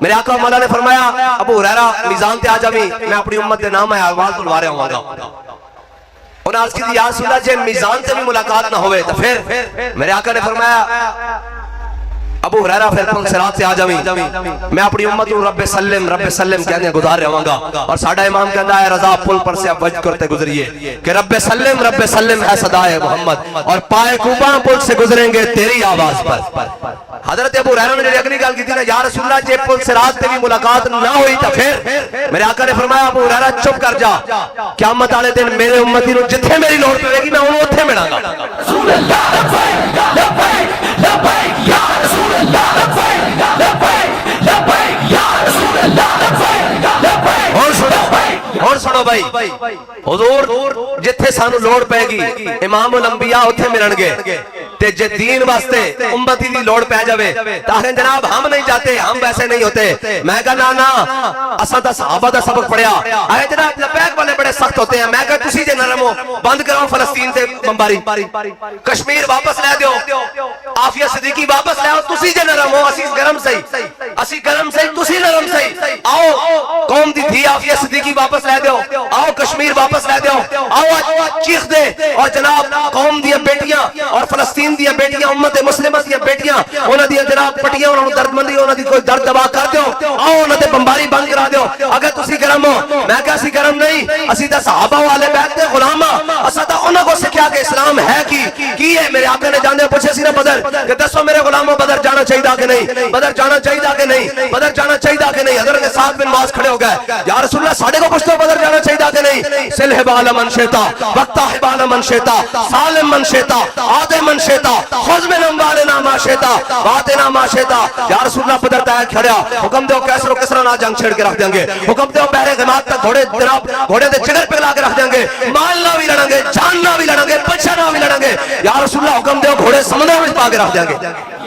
میرے آقا مولا نے فرمایا ابو ہریرہ میزان تے آ جامی, میں اپنی امت دے نام اعمال تلوارے ہوں گا. انہوں انہوں عرض کی تھی یا رسول اللہ جے میزان سے بھی ملاقات نہ ہوئے تو پھر میرے آقا نے فرمایا ابو ہریرہ پھر تم صراط سے آ جاویں میں اپنی امت ہوں رب سلم کہنے گزار رہا گا اور ساڑھا امام کہنا ہے رضا پل پر سے اب وجد کرتے گزریے کہ رب سلم ہے صدائے محمد اور پائے کوباں پل سے گزریں گے تیری آواز پر حضرت ابو ہریرہ نے جو اگلی گل کی تھی نا یا رسول اللہ جے پل صراط سے بھی ملاقات نہ ہوئی تو پھر میرے آقا نے فرمایا ابو ہریرہ چپ کر جا قیامت والے دن میرے امتی نو جتھے میری لوڑ پے گی میں انہوں اتھے ملاں گا رسول اللہ لبیک لبیک یا رسول اللہ لبیک لبیک لبیک یا رسول اللہ لبیک لبیک اور سنو بھائی حضور جتھے سانو لوڑ پے گی امام الانبیاء اتھے ملن گے تے جے دین واسطے امتی دی لوڑ پہ جاوے تاکہ جناب ہم نہیں جاتے ہم ویسے نہیں ہوتے میں کہا نا اساں تا صحابہ دا سبق پڑھیا اے جناب لبیک والے بڑے سخت ہوتے ہیں میں کہا تسی جے نرم ہو بند کراؤ فلسطین سے بمباری کشمیر واپس لے دیو عافیہ صدیقی واپس لے آؤ تسی جے نرم ہو اسی گرم سہی تسی نرم سہی آؤ قوم دی تھی عافیہ صدیقی واپس لے دیو آؤ کشمیر واپس لے دیو آؤ چیخ دے اور جناب قوم دی بیٹیاں اور فلسطین دیا بیٹیاں امت مسلمہ دیا بیٹیاں انہاں دیا جناب پٹیاں انہاں درد مندی انہاں دی کوئی درد دبا کر دیو آؤ انہاں تے بمباری بند کرا دیو اگر تسی گرم ہو میں کہا اسی گرم نہیں اسی تا صحابہ والے بیت دے غلام اسا تا انہاں کو سکھیا کہ اسلام ہے کی ہے میرے آقا نے جانے پوچھے سی نا بدر کہ دسو میرے غلاموں بدر جانا چاہیے کہ نہیں بدر جانا چاہیے کہ نہیں بدر جانا چاہیے کہ نہیں حضرت سعد بن معاذ کھڑے ہو گئے یا رسول اللہ ساڑھے کو پوچھتے ہو بدر جانا چاہیے کہ نہیں سلح بال من شیتا وقتا حبال من شیتا سالم من شیتا آدم من شیتا خذ من اموالنا ما شیتا واتنا ما شیتا یا رسول اللہ بدر تایا کھڑیا حکم دیو کیسر و کسرا نہ جنگ چھڑ کے رکھ دیں گے حکم دیو بحر غماد تک گھوڑے جناب گھوڑے دے جگر پہ لا کے رکھ دیں گے مال نہ بھی لڑیں گے جان نہ بھی لڑیں گے بچہ نہ بھی لڑیں گے یا رسول اللہ حکم دیو گھوڑے سمندر میں پا کے رکھ دیں گے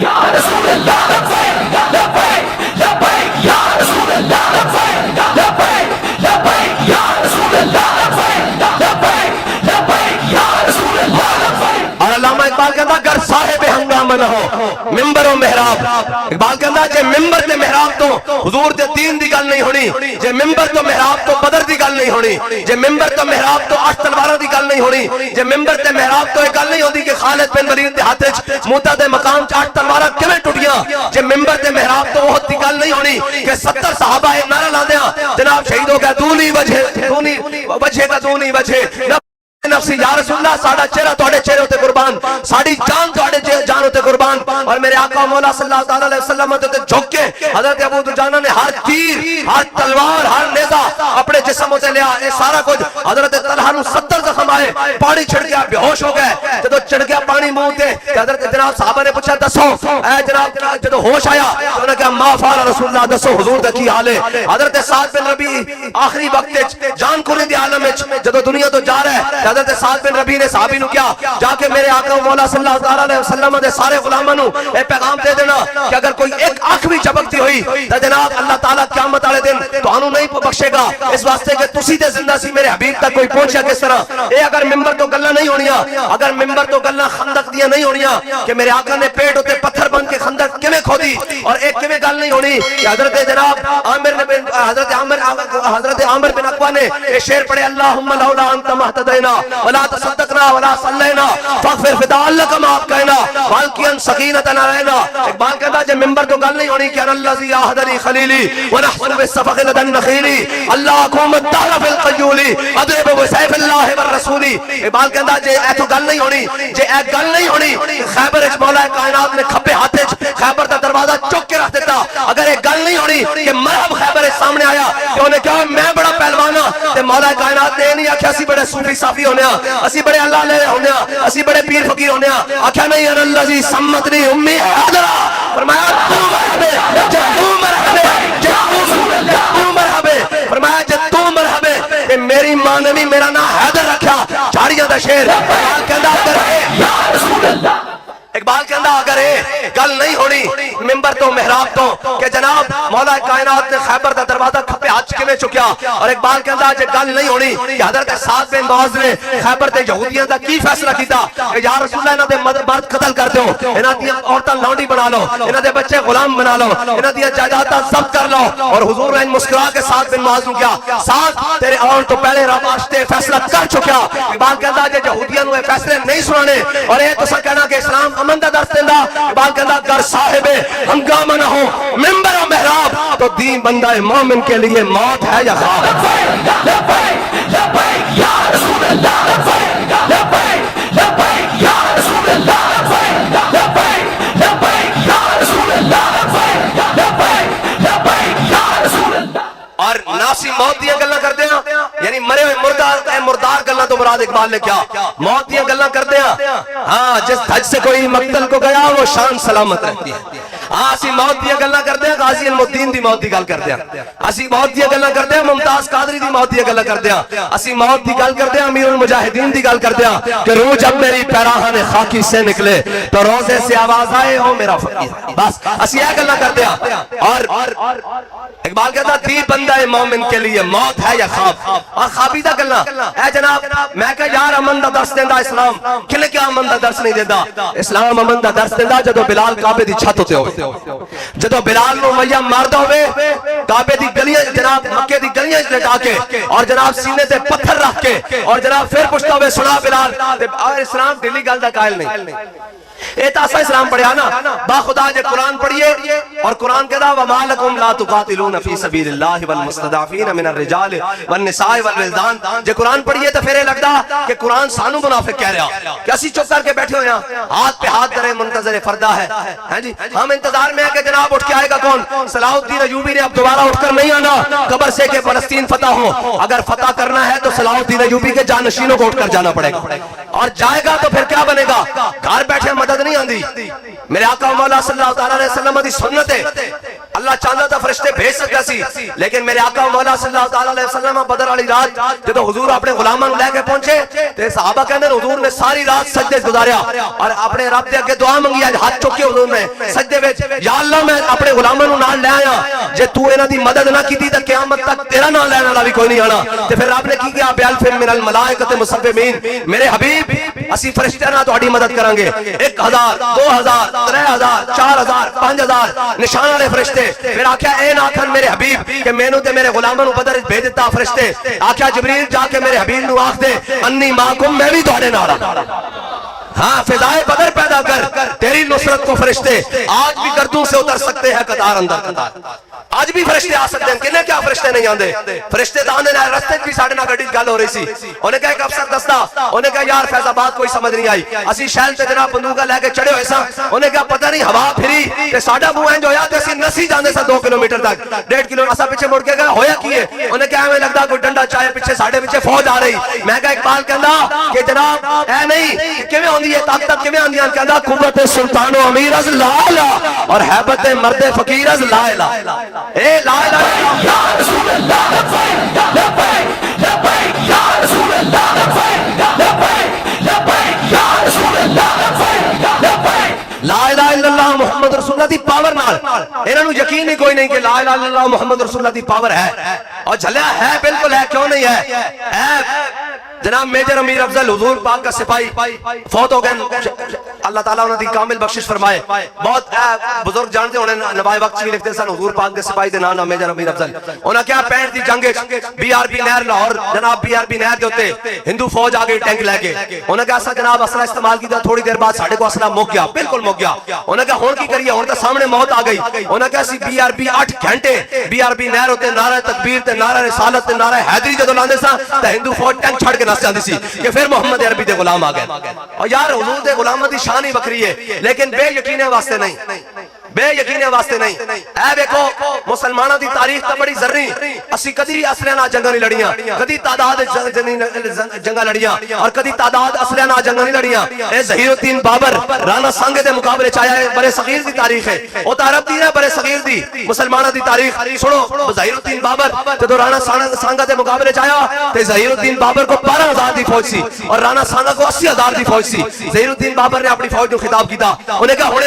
یا رسول اللہ لبیک لبیک لبیک یا رسول اللہ لبیک لبیک لبیک یا رسول اللہ لبیک لبیک لبیک یا رسول اللہ لبیک اور علامہ اقبال کہتا گر صاحب ہنگامہ نہ ہو ممبر و محراب اقبال کہتا جے ممبر تے محراب تو حضور دے دین دی گل نہیں ہونی جے ممبر تو محراب تو بدر دی گل نہیں ہونی جے ممبر تو محراب تو 8 تلواروں دی گل نہیں ہونی جے ممبر تے محراب تو ایک گل نہیں ہوندی کہ خالد بن ولید دے ہاتھ وچ موتا دے مقام 8 تلواراں کیویں ٹٹیاں جے ممبر تے محراب تو احد دی گل نہیں ہونی کہ 70 صحابہ ایک نعرہ لاندیاں جناب شہید ہو گیا دونی وجہ کا دونی وجہ نفسی یا رسول اللہ ساڑھا چہرہ توڑے چہرے ہوتے قربان ساڑھی جان توڑے جان ہوتے قربان اور میرے آقا مولا صلی اللہ علیہ وسلم ہوتے جھک کے حضرت ابو دجانہ نے ہر تیر ہر تلوار ہر نیزہ اپنے جسم ہوتے لیا یہ سارا کچھ حضرت طلحہ نو 70 زخم آئے پانی چھڑ گیا بے ہوش ہو گئے جدو چڑھ گیا پانی منہ تے حضرت جناب صحابہ نے پوچھا دسو اے جناب جدو ہوش آیا تو انہوں نے کہا ما فعل رسول اللہ دسو حضور دا کی حال ہے حضرت سعد بن ربیع آخری وقت جان کھونے دی عالم جدو دنیا تو جا رہا ہے حضرت سعد بن ربیع نے صحابی نو کیا جا کے میرے آقا مولا صلی اللہ علیہ وسلم دے سارے غلاماں نو اے پیغام دے دینا کہ اگر کوئی ایک آنکھ بھی چمکتی ہوئی تو جناب اللہ تعالیٰ قیامت والے دن تانوں نہیں بخشے گا اس واسطے کہ تسی تے زندہ سی میرے حبیب تک کوئی پہنچا کس طرح اے اگر ممبر تو گلاں نہیں ہونیاں اگر ممبر تو گلاں خندق دیاں نہیں ہونیاں کہ میرے آقا نے پیٹ ہوتے پتھر بن کے خندق کیویں کھودی اور ایک کیویں گل نہیں ہونی کہ حضرت جناب حضرت عامر بن عقبہ نے یہ شعر پڑھے اللہم لولا انت مہتدینا ولا تصدقنا ولا صلینا فاغفر فداء لک ما ابقینا والقیا سکینۃ علینا اقبال کہتا جے ممبر تو گل نہیں ہونی کہ انا الذی احدنی خلیلی ونحن بالصفق لدى النخیل اللہ قوم الدهر في القیول اضرب بسیف اللہ والرسول اقبال کہتا جے اے تو گل نہیں ہونی جے اے گل نہیں ہونی خیبر وچ مولا کائنات نے کھبے ہاتھ وچ خیبر دا دروازہ چوک کے رکھ دیتا اگر اے گل نہیں ہونی کہ مرحب خیبر سامنے آیا کہ انہیں کہا میں بڑا پہلوان ہاں تے مولا کائنات نے نہیں آکھیا اسی بڑے صوفی صافی ہونے ہاں اسی بڑے اللہ لے ہونے ہاں اسی بڑے پیر فقیر ہونے ہاں آکھیا نہیں انا الذی سمتنی امی حاضرہ فرمایا تو مرحبے جب تو مرحبے جب تو مرحبے فرمایا جب تو مرحبے کہ میری ماں نے بھی میرا نام حیدر رکھا جھاڑیاں دا شیر اقبال کہندا اگر یا رسول اللہ اقبال کہندا اگر اے گل نہیں ہونی ممبر تو محراب تو کہ جناب مولا کائنات نے خیبر دا دروازہ کھپے ہاتھ کیویں چکیا اور اقبال کہندا جے گل نہیں ہونی کہ حضرت سعد بن معاذ نے خیبر تے یہودیاں دا کی فیصلہ کیتا کہ یا رسول اللہ انہاں دے مرد قتل کر دیو انہاں دی عورتاں لونڈی بنا لو انہاں دے بچے غلام بنا لو انہاں دی جائیداداں ضبط کر لو اور حضور نے مسکرا کے سعد بن معاذ نو کیا سعد تیرے آن تو پہلے راشتے فیصلہ کر چکیا اقبال کہندا جے یہودیاں نو اے فیصلے نہیں سنانے اور اے تساں کہنا کہ اسلام امن دا درس دیندا اقبال کہندا گر صاحب ہنگامہ نہ ہو منبر و محراب تو دین بندہ مومن کے لیے موت ہے یا خواب لبیک لبیک یا رسول اللہ لبیک لبیک لبیک یا رسول اللہ لبیک لبیک یا رسول اللہ لبیک لبیک یا رسول اللہ اور ناسی موت دیا گلنا کر دیا یعنی مرے ہوئے مردار گلنا تو مراد اقبال نے کیا موت دیا گلنا کر دیا ہاں جس دھج سے کوئی مقتل کو گیا وہ شان سلامت رہتی ہے ہاں اسی موت دیا گلنا کر دیا غازی المدین دی موت دی گل کر دیا اسی موت دیا گلنا کر دیا ممتاز قادری دی موت دیا گلنا کر دیا اسی موت دی گل کر دیا امیر المجاہدین دی گل کر دیا کہ روح جب میری پیراہن خاکی سے نکلے تو روزے سے آواز آئے او میرا فقیر بس اسی یہ گلنا کر دیا اور اقبال کہتا دی بندہ مومن کے لیے موت ہے یا خواب اور خوابیدہ گلنا اے جناب میں کہا یار امن دا درس دیندہ اسلام کھلے کیا امن دا درس نہیں دیندہ اسلام امن دا درس دیندہ جدو بلال کعبے دی چھت ہوتے ہوئے جدو بلال نو میاں ماردہ ہوئے کعبے دی گلیاں جناب مکے دی گلیاں لٹا کے اور جناب سینے تے پتھر رکھ کے اور جناب پھر پوچھتا ہوئے سنا بلال اور اسلام دلی گل دا قائل نہیں اے تاسا اسلام پڑھیا نا با خدا جے قرآن پڑھئے اور قرآن کہتا وَمَا لَكُمْ لَا تُقَاتِلُونَ فِي سَبِيلِ اللَّهِ وَالْمُسْتَضْعَفِينَ مِنَ الرِّجَالِ وَالنِّسَاءِ وَالْوِلْدَانِ جے قرآن پڑھئے تو پھر لگتا کہ قرآن سانو منافق کہہ رہا کہ اسی چپ کر کے بیٹھے ہوئے ہیں ہاتھ پہ ہاتھ کرے منتظر فردہ ہے ہم انتظار میں ہیں کہ جناب اٹھ کے آئے گا کون صلاح الدین ایوبی نے اب دوبارہ اٹھ کر نہیں آنا قبر سے کہ فلسطین فتح ہو اگر فتح کرنا ہے تو صلاح الدین ایوبی کے جانشینوں کو اٹھ کر جانا پڑے گا اور جائے گا تو پھر کیا بنے گا گھر بیٹھے مدد نہیں آندی میرے آقا مولا صلی اللہ علیہ وسلم دی سنت ہے اللہ چاہتا تھا فرشتے بھیج سکتا سی لیکن میرے آقا مولا صلی اللہ علیہ وسلم بدر والی رات جب حضور اپنے غلاموں لے کے پہنچے تے صحابہ کہنے حضور نے ساری رات سجدے گزاریا اور اپنے رب دے اگے دعا منگی ہاتھ چوکے حضور نے سجدے وچ یا اللہ میں اپنے غلاموں نال لے آیا جے تو انہاں دی مدد نہ کیتی تے قیامت تک تیرا نام لینے والا بھی کوئی نہیں آنا تے پھر رب نے کی کیا بیالف من الملائکۃ مصومین میرے حبیب اسی فرشتے نال تہاڈی مدد کران گے 1000 2000 3000 4000 5000 نشان والے فرشتے پھر آکھیا اے نہ آکھن میرے حبیب کہ مینوں تے میرے غلاماں نو بدر بھیج دیتا فرشتے آکھیا جبریل جا کے میرے حبیب نو آکھ دے انی معکم میں بھی تہاڈے نال ہاں فضائے بدر پیدا کر تیری نصرت کو فرشتے آج بھی گردوں سے اتر سکتے ہیں قطار اندر قطار آج بھی فرشتے آ سکتے ہیں کنے کیا فرشتے نہیں آندے فرشتے تو آندے نہ رستے بھی ساڑھے نہ گھڑی گل ہو رہی سی انہیں کہا ایک افسر دستا انہیں کہا یار فیض آباد کوئی سمجھ نہیں آئی اسی شہل تے جناب بندوقہ لے کے چڑھے ہوئے سا انہیں کہا پتہ نہیں ہوا پھری کہ ساڑھا منہ جو ہویا تے اسی نسی جاندے سا 2 کلومیٹر تک 1.5 کلو اسا پیچھے مڑ کے گیا ہویا کیے انہیں کہا ہمیں لگتا کوئی ڈنڈا چاہے پیچھے ساڑھے پیچھے فوج آ رہی میں کہا اقبال کہندا کہ جناب اے نہیں کیویں ہوندی ہے طاقت کیویں آندی ہے کہندا قوت سلطان و امیر از لا الہ اور ہیبت مرد فقیر از لا الہ اے لا الہ یا رسول اللہ لبیک لبیک لبیک یا رسول اللہ لبیک لبیک لبیک یا رسول اللہ لبیک لبیک لا الہ الا اللہ محمد رسول اللہ دی پاور نال انہاں نو یقین ہی کوئی نہیں کہ لا الہ الا اللہ محمد رسول اللہ دی پاور ہے اور جھلیا ہے بالکل ہے کیوں نہیں ہے جناب میجر امیر افضل حضور پاک کا سپاہی فوت ہو گئے اللہ تعالیٰ انہوں نے کامل بخشش فرمائے بہت بزرگ جانتے انہیں نوائے وقت بھی لکھتے سن حضور پاک کے سپاہی دے نام میجر امیر افضل انہوں کیا 65 دی جنگ بی آر بی نہر لاہور جناب بی آر بی نہر کے ہوتے ہندو فوج آگئی ٹینک لے کے انہوں کہا ایسا جناب اسلحہ استعمال کی تھوڑی دیر بعد ساڑھے کو اسلحہ مک گیا بالکل مک گیا انہوں کہا ہون کی کریے ہون تو سامنے موت آ گئی انہوں کہا سی بی آر بی 8 گھنٹے بی آر بی نہر ہوتے نعرہ تکبیر تے نعرہ رسالت تے نعرہ حیدری جدو لاندے سا تو ہندو فوج ٹینک چھڑ کے نس جاندی سی کہ پھر محمد عربی دے غلام آ گئے اور یار حضور دے غلامہ دی شان ہی بکری ہے لیکن بے یقینے واسطے نہیں بے یقینے واسطے نہیں اے دیکھو مسلمانہ دی تاریخ تا بڑی ذرنی اسی کدی اسلحہ نہ جنگاں نہیں لڑیاں کدی تعداد جنگاں لڑیاں اور کدی تعداد اسلحہ نہ جنگاں نہیں لڑیاں اے ظہیر الدین بابر رانا سانگے دے مقابلے چاہیا ہے برے صغیر دی تاریخ ہے او تا عرب دی ہے برے صغیر دی مسلمانہ دی تاریخ سنو ظہیر الدین بابر جدو رانا سانگا دے مقابلے چاہیا تے ظہیر الدین بابر کو 12,000 دی فوج سی اور رانا سانگا کو 80,000 دی فوج سی ظہیر الدین بابر نے اپنی فوج کو خطاب کیتا انہیں کہا ہونے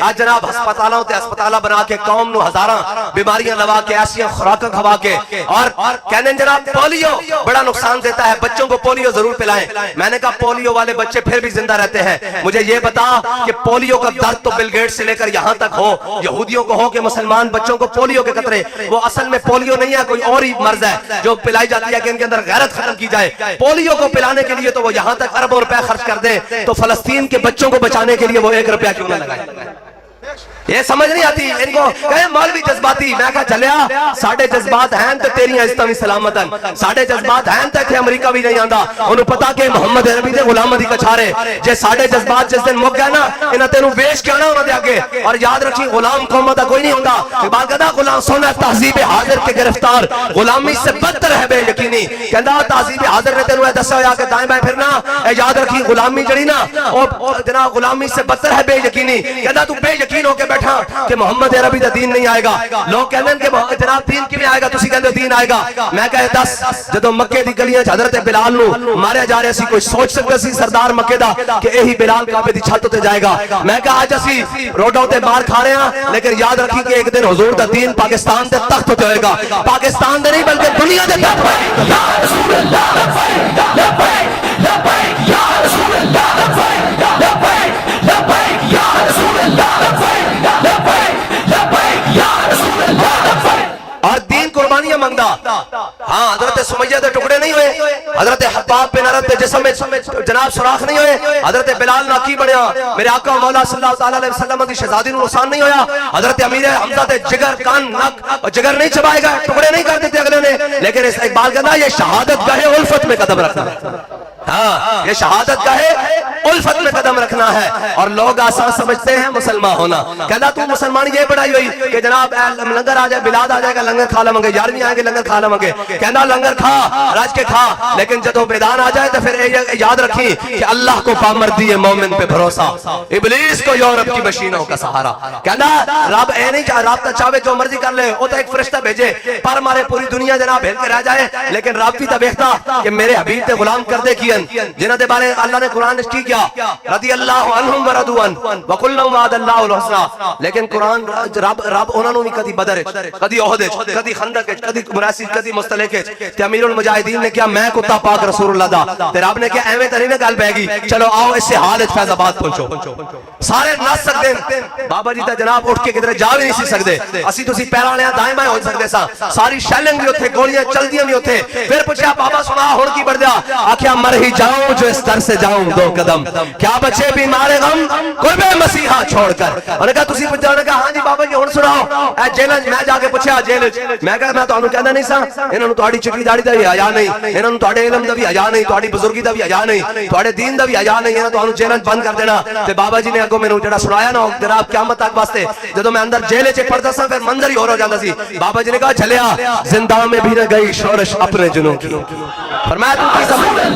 آج جناب ہسپتالوں تے ہسپتالا بنا کے قوم نو ہزاراں بیماریاں لوا کے ایسی خوراکاں کھوا کے اور کہنے جناب پولیو بڑا نقصان دیتا ہے, بچوں کو پولیو ضرور پلائیں. میں نے کہا پولیو والے بچے پھر بھی زندہ رہتے ہیں. مجھے یہ بتا کہ پولیو کا درد تو بل گیٹس سے لے کر یہاں تک ہو, یہودیوں کو ہو کہ مسلمان بچوں کو پولیو کے قطرے, وہ اصل میں پولیو نہیں ہے, کوئی اور ہی مرض ہے جو پلائی جاتی ہے کہ ان کے اندر غیرت ختم کی جائے. پولیو کو پلانے کے لیے تو وہ یہاں تک اربوں روپے خرچ کر دیں, تو فلسطین کے بچوں کو بچانے کے لیے وہ 1 روپیہ کیوں نہ لگائیں؟ یہ سمجھ نہیں آتی ان کو. کہیں مولوی جذباتی, میں کہا چلیا ساڑھے جذبات ہیں تو تیری عزتاں بھی سلامتاً, ساڑھے جذبات ہیں تو کہ امریکہ بھی نہیں آندا. انہوں پتا کہ محمد عربی دے غلام دی کچھارے جے ساڑھے جذبات جس دن مک گئے نا انہاں تینوں ویش کے آنا انہاں دے آگے. اور یاد رکھی غلام قوموں دا کوئی نہیں ہوندہ. اقبال کہتا غلام سونا تہذیب حاضر کے گرفتار, غلامی سے بدتر ہے بے یقینی. کہتا تہذیب حاضر نے تینوں دسا ہویا کہ دائیں بائیں پھرنا, یاد رکھی غلامی جڑی نا جناب غلامی سے بدتر ہے بے یقینی. کہتا تو بے یقین ہو کے بیٹھا کہ محمد عربی دا دین نہیں آئے گا. لوگ کہنے کہ جناب دین کی میں آئے گا, تسی کہنے دین آئے گا. میں کہے دس جدو مکے دی گلیاں حضرت بلال نو مارے جا رہے سی, کوئی سوچ سکتا سی سردار مکے دا کہ یہی بلال کعبے دی چھت تے جائے گا؟ میں کہا آج اسی روڈوں تے مار کھا رہے ہیں, لیکن یاد رکھی کہ ایک دن حضور دا دین پاکستان تے تخت تے ہوئے گا. پاکستان دے نہیں بلکہ دنیا دے تخت ہوئے گا. یا رسول اللہ لبیک لبیک لبیک یا رسول اللہ لبیک لبیک لبیک یا رسول اللہ لبیک لبیک لبیک یا رسول اللہ لبیک. اور دین قربانیاں منگدا. ہاں حضرت سمیہ دے ٹکڑے نہیں ہوئے, حضرت حباب بن عرب دے جسم میں جناب سوراخ نہیں ہوئے, حضرت بلال ناکی بنیا, میرے آقا مولا صلی اللہ علیہ وسلم دی شہزادی نو نقصان نہیں ہویا, حضرت امیر حمزہ دے جگر کان نک اور جگر نہیں چبائے گا, ٹکڑے نہیں کر دیتے اگلے نے. لیکن اس اقبال کہنا یہ شہادت گاہ الفت میں قدم رکھنا ہے. ہاں یہ شہادت گاہ الفت میں قدم رکھنا ہے. اور لوگ آسان سمجھتے ہیں مسلمان ہونا. کہنا تو مسلمان یہ بڑھائی ہوئی کہ جناب لنگر آ جائے, بلاد آ جائے گا, لنگر کھا لیں گے, 11ویں آئیں گے لنگر کھا لیں گے. کہنا لنگر کھا راج کے کھا, لیکن جدو میدان آ جائے تو پھر یاد رکھی کہ اللہ کو پامردی ہے مومن پہ بھروسہ, ابلیس کو یورپ کی مشینوں کا سہارا. کہنا رب اے نہیں چاہ رابطہ چاہے جو مرضی کر لے, وہ تو ایک فرشتہ بھیجے پر مارے پوری دنیا جناب ہل کے رہ جائے, لیکن رب بھی تو دیکھتا کہ میرے حبیب تے غلام کر دے کین جنہ دے بارے اللہ نے قرآن نشتی کیا رضی اللہ عنہم وردوان وکلہم وعد اللہ الحسنہ. لیکن قرآن رب انہوں نے کدی بدر کدی احد کدی خندق کدی مراسی کدی مستلق تے امیر المجاہدین نے کیا میں کتا پاک رسول اللہ دا, تے رب نے کیا ایویں تری نہ گل بہ گی, چلو آؤ اس سے حال فیض آباد پہنچو. سارے نس سکتے ہیں, بابا جی تے جناب اٹھ کے کدھر جا بھی نہیں سی سکتے, اسی تسی پیراں والے دائیں بائیں ہو سکتے سا, ساری شیلنگ بھی اوتھے, گولیاں چلدیاں بھی اوتھے. پھر پوچھا بابا سنا ہن کی بڑھ دیا, آکھیا مر ہی جاؤں جو اس در سے جاؤں 2 قدم, کیا بچے بیمار غم قرب مسیحا چھوڑ کر. انہوں نے کہا تسی پوچھا, انہوں نے کہا ہاں جی بابا جی ہن سناؤ. اے جیل میں جا کے پوچھا جیل, میں کہا میں تانوں کہندا نہیں سا انہاں نوں تہاڈی چٹی داڑھی دا بھی حیا نہیں, انہاں نوں تہاڈے علم دا بھی حیا نہیں, تہاڈی بزرگی دا بھی حیا نہیں, تہاڈے دین دا بھی حیا نہیں, انہاں تانوں جیل بند کر دینا. تے بابا جی نے اگوں مینوں جڑا سنایا نا جناب قیامت تک واسطے, جدوں میں اندر جیل وچ پڑھدا سا پھر منظر ہی ہو جاندا سی. بابا جی نے کہا چلیا زندہ میں بھی نہ گئی شورش اپنے جنوں کی. فرمایا تو کی سمجھ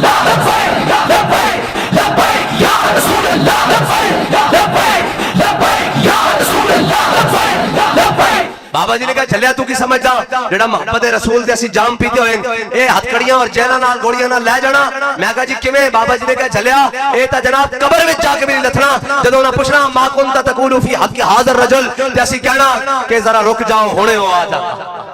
لبیک یا رسول اللہ لبیک لبیک لبیک یا رسول اللہ لبیک لبیک. بابا جی نے کہا چلیا تو کی سمجھدا جڑا محبت رسول دے اسی جام پیتے ہوئے اے ہتھکڑیاں اور جیلاں نال گولیاں نال لے جانا. میں کہا جی کیویں؟ بابا جی نے کہا چلیا اے تا جناب قبر وچ جا کے بھی لتھنا, جدوں نہ پوچھنا ما کنت تقول فی حق حاضر رجل, تے اسی کہنا کہ ذرا رک جاؤ ہونے وہ آ جاتا,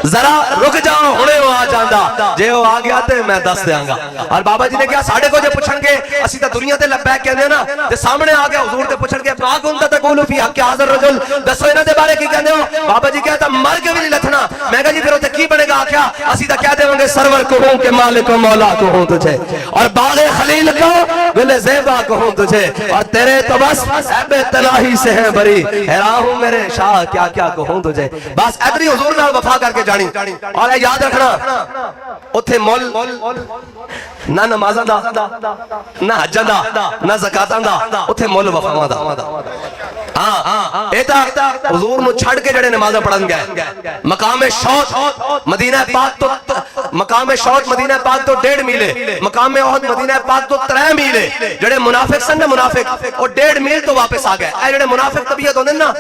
ذرا رک جاؤ ہونے وہ آ جاندا, جے وہ آ گیا تے میں دس دیاں گا. اور بابا جی نے کہا ساڈے کو جے پوچھن گے اسی تے دنیا تے لبیک کہندے ہیں نا, تے سامنے آ گیا حضور تے پوچھن گے ما کنت تقول فی حق حاضر رجل, دسو انہاں دے بارے کی کہندے ہو؟ بابا جی کہتا مر کے بھی نہیں لتھنا. میں کہا جی پھر اوتے کی بنے گا؟ آکھیا اسی تے کہہ دیواں گے سرور کو ہوں کہ مالک و مولا کو ہوں تجھے, اور باغ خلیل کو گل زیبا کو ہوں تجھے, اور تیرے تو بس عیب تناہی سے ہیں بری, حیران ہوں میرے شاہ کیا کیا کو ہوں تجھے. بس ادری حضور نال وفا کر کے جانی. اور یاد رکھنا اتھے مول نہ نمازاں دا نہ حجاں دا نہ زکاتاں دا, اتھے مول وفاواں دا. ہاں اے تا حضور نو چھڑ کے جڑے نمازاں پڑھن گئے, مقام شوت مدینہ پاک تو مقام شوت مدینہ پاک تو 1.5 میل, مقام احد مدینہ پاک تو 3 میل. جڑے منافق سن نا منافق وہ 1.5 میل تو واپس آ گئے. اے جڑے منافق طبیعت ہوندے نا,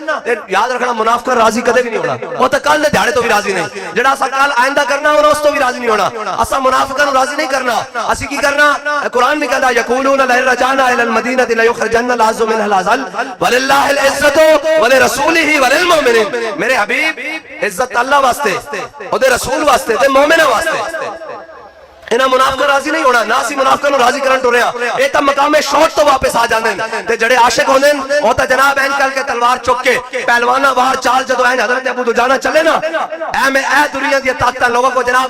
یاد رکھنا منافق راضی کدے بھی نہیں ہونا, وہ تے کل دے دیہاڑے تو بھی راضی نہیں. جڑا اسا کل آئندہ کرنا ہونا اس تو بھی راضی نہیں ہونا. اسا منافقاں نو راضی نہیں کرنا, اسی کی کرنا قرآن بھی کہتا یقولون لئن رجعنا الى المدینہ لیخرجن الاعز منها الاذل وللہ العزت ولرسولہ وللمؤمنین. میرے حبیب عزت اللہ واسطے اور دے رسول واسطے تے مومنہ واسطے. انہاں منافقہ راضی نہیں ہونا، نہ سی منافقہ نو راضی کرن ٹریا. اے تا مقام شوق تو واپس آ جاندے تے جڑے عاشق ہوندے او تا جناب این کر کے تلوار چک کے پہلوانا باہر چال جدو این حضرت ابو دجانہ چلے نا اے دنیا دی طاقتاں لوگوں کو جناب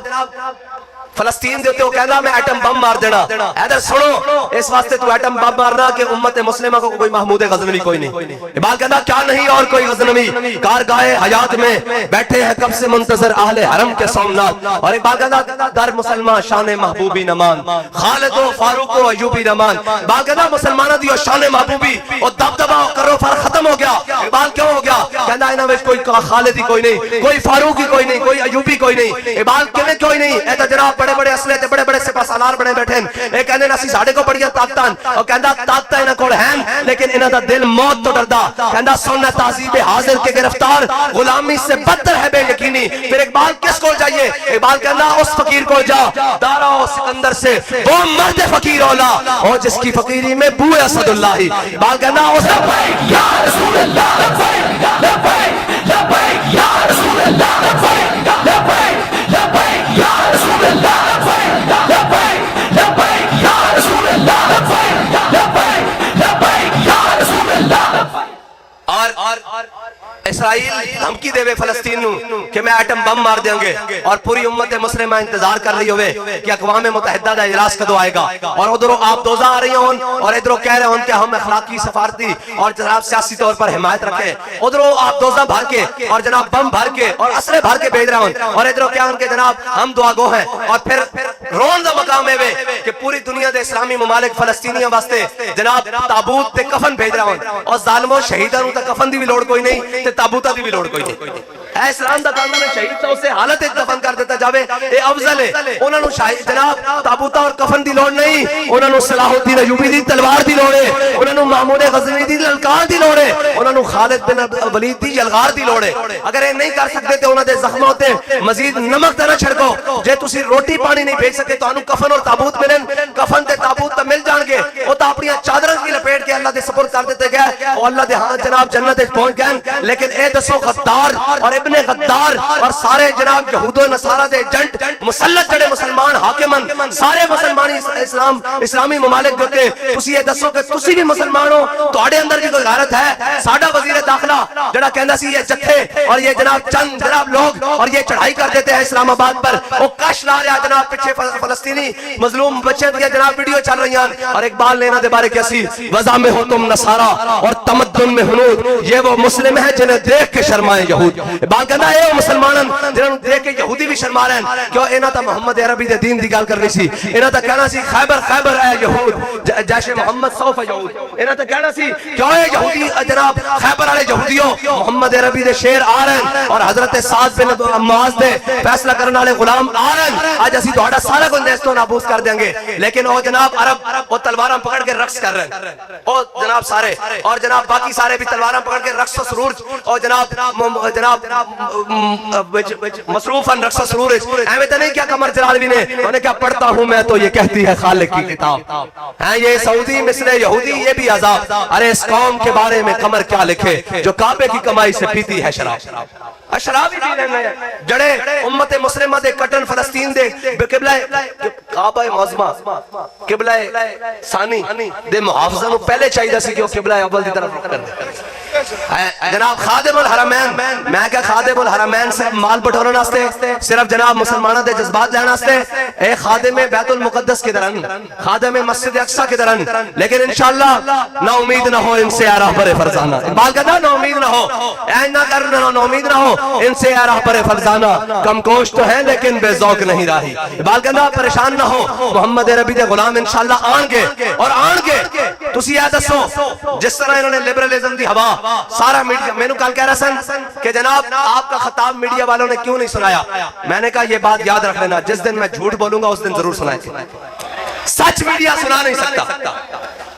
فلسطین دیتے ہو کہنا میں ایٹم بم مار دینا. ادھر سنو اس واسطے تو ایٹم بم مارنا کہ امت مسلمہ کو کوئی محمود غزنوی کوئی نہیں. اقبال کہنا کیا نہیں اور کوئی غزنوی کارگاہ حیات میں بیٹھے ہیں کب سے منتظر اہل حرم کے سومنات. اور اقبال کہنا در مسلمان شان محبوبی نمان خالد و فاروق و ایوبی نمان. اقبال کہنا مسلمانہ دیو شان محبوبی اور دبدبہ کرو فر ختم ہو گیا. اقبال کیوں ہو گیا؟ کہنا انہاں وچ کوئی خالد ہی کوئی نہیں، کوئی فاروق ہی کوئی نہیں، کوئی ایوبی کوئی نہیں. اقبال کیوں کوئی نہیں؟ اے تا جناب بڑے بڑے اسلحے تے بڑے بڑے سپاہ سالار بنے بیٹھے ہیں. اے کہندے اسی ساڈے کو بڑیاں طاقتاں او کہندا طاقتاں انہاں کول ہیں لیکن انہاں دا دل موت تو ڈردا. کہندا سننا تہذیب حاضر کے گرفتار غلامی سے بدتر ہے بے یقینی. پھر اقبال کس کو جائیے؟ اقبال کہندا اس فقیر کو جا دارا و سکندر سے وہ مرد فقیر اولا اور جس کی فقیری میں بو اسد اللہ. اقبال کہندا اس لبیک یا رسول اللہ لبیک لبیک لبیک یا رسول اللہ لبیک لبیک لبیک یا رسول اللہ اور اسرائیل دھمکی دے فلسطین نو کہ میں ایٹم بم مار دیں گے اور پوری امت مسلمہ انتظار کر رہی ہوئے کہ اقوام متحدہ دا اجلاس کدو آئے گا. اور ادھروں آپ دوزہ آ رہی ہوں اور ادھروں کہہ رہے ہوں کہ ہم اخلاقی سفارتی اور جناب سیاسی طور پر حمایت رکھیں. ادھروں آپ دوزہ بھر کے اور جناب بم بھر کے اور اسلحے بھر کے بھیج رہے ہوں اور ادھروں کیا ان کے جناب ہم دعا گو ہیں. اور پھر رون دا مقام ہے کہ پوری دنیا دے اسلامی ممالک فلسطینیوں واسطے جناب تابوت تے کفن بھیج رہے ہوں اور ظالموں شہیدانوں تے کفن دی بھی لوڑ کوئی نہیں تے تابوتہ دی بھی لوڑ کوئی نہیں. اے اسلام دا قانون ہے شہید تو اسے حالت ایک دفن کر دیتا جاوے اے افضل ہے. انہوں نے شاہد جناب تابوتہ اور کفن دی لوڑ نہیں، انہوں نے صلاح الدین ایوبی دی تلوار دی لوڑ ہے، انہوں نے محمود غزنوی دی للکار دی لوڑ ہے، انہوں نے خالد بن ولید دی یلغار دی لوڑ ہے. اگر یہ نہیں کر سکتے تو انہوں نے زخموں تے مزید نمک تے نہ چھڑکو. جے تسی روٹی پانی نہیں بھیج سکتے تو انہوں کفن اور تابوت ملن، کفن تے تابوت تے مل جان گے. وہ تو اپنی چادرن کی لپیٹ کے اللہ دے سپرد کر دیتے گئے اور اللہ دے ہاں جناب جنت پہنچ گئے. لیکن اے دسو غدار اور ابن غدار اور سارے جناب یہود و نصارہ دے جنٹ مسلط جڑے مسلمان حاکمن سارے مسلمانی اسلامی ممالک دیتے تسی یہ دسو کہ تسی بھی مسلمان ہو تو آڑے اندر کی کوئی غیرت ہے؟ ساڑھا وزیر داخلہ جڑا کہندہ سی یہ جتھے اور یہ جناب چند جناب لوگ اور یہ چڑھائی کر دیتے ہیں اسلام آباد پر وہ کش لا رہا جناب پچھے فلسطینی مظلوم بچے دیا جناب ویڈیو چل رہی ہیں. اور اقبال لینا دے بارے کیسی وضع میں ہو تم نصارہ اور تمدن میں ہنود یہ وہ مسلم ہے جنہیں دیکھ کے شرمائے یہود. اقبال کہنا ہے مسلمانن جنہوں دیکھ کے یہودی بھی شرما رہے ہیں. کیوں اینا تا محمد عربی دے دین دی گال کر رہی سی، اینا تا کہنا سی خیبر خیبر اے یہود جیش محمد سوف یہود. اینا تا کہنا سی کیوں اے یہودی جناب خیبر والے یہودیوں محمد عربی دے شیر آ رہے ہیں اور حضرت سعد بن معاذ دے فیصلہ کرنے والے غلام آ رہے ہیں. آج اسی تہاڈا سارا کو نیست و نابود کر دیں گے. لیکن وہ جناب عرب وہ تلواراں پکڑ کے رقص کر رہے ہیں اور جناب سارے اور جناب باقی سارے بھی تلواراں پکڑ کے رقص و سرور اور جناب مصروفاً رقص و سرور. احمد نہیں کیا قمر جلالوی نے انہوں نے کیا پڑھتا ہوں میں تو یہ کہتی ہے خالق کی کتاب. یہ سعودی مصر یہودی یہ بھی عذاب. ارے اس قوم کے بارے میں قمر کیا لکھے جو کعبے کی کمائی سے پیتی ہے شراب. اشرابی بھی رہنے ہیں جڑے امت مسلمہ دے کٹن فلسطین دے قبلہ کعبہ معظمہ قبلہ ثانی دے محافظہ نو پہلے چاہیے دا سی کہ وہ قبلہ اول دی طرف رخ کر دے. جناب خادم الحرمین میں کہا خادم الحرمین سے مال بٹھونا ناستے صرف جناب مسلمانہ دے جذبات لینا ناستے اے خادم بیت المقدس کی درن خادم مسجد اقصی کی درن. لیکن انشاءاللہ نا امید نہ ہو ان سے یا رہبر فرزانہ. اقبال کہتا نا امید نہ ہو اے نہ کرنا نا امید نہ ہو ان سے یا رہبر فرزانہ. کم کوش تو ہے لیکن بے ذوق نہیں راہی. اقبال کہتا پریشان نہ ہو محمد عربی دے غلام انشاءاللہ آن گے اور آن گے. تسی یہ دسو جس طرح انہوں نے لبرلزم دی ہوا سارا میڈیا میں نے کل کہہ رہا سن کہ جناب آپ کا خطاب میڈیا والوں نے کیوں نہیں سنایا. میں نے کہا یہ بات یاد رکھ لینا جس دن میں جھوٹ بولوں گا اس دن ضرور سنائیں. سچ میڈیا سنا نہیں سکتا.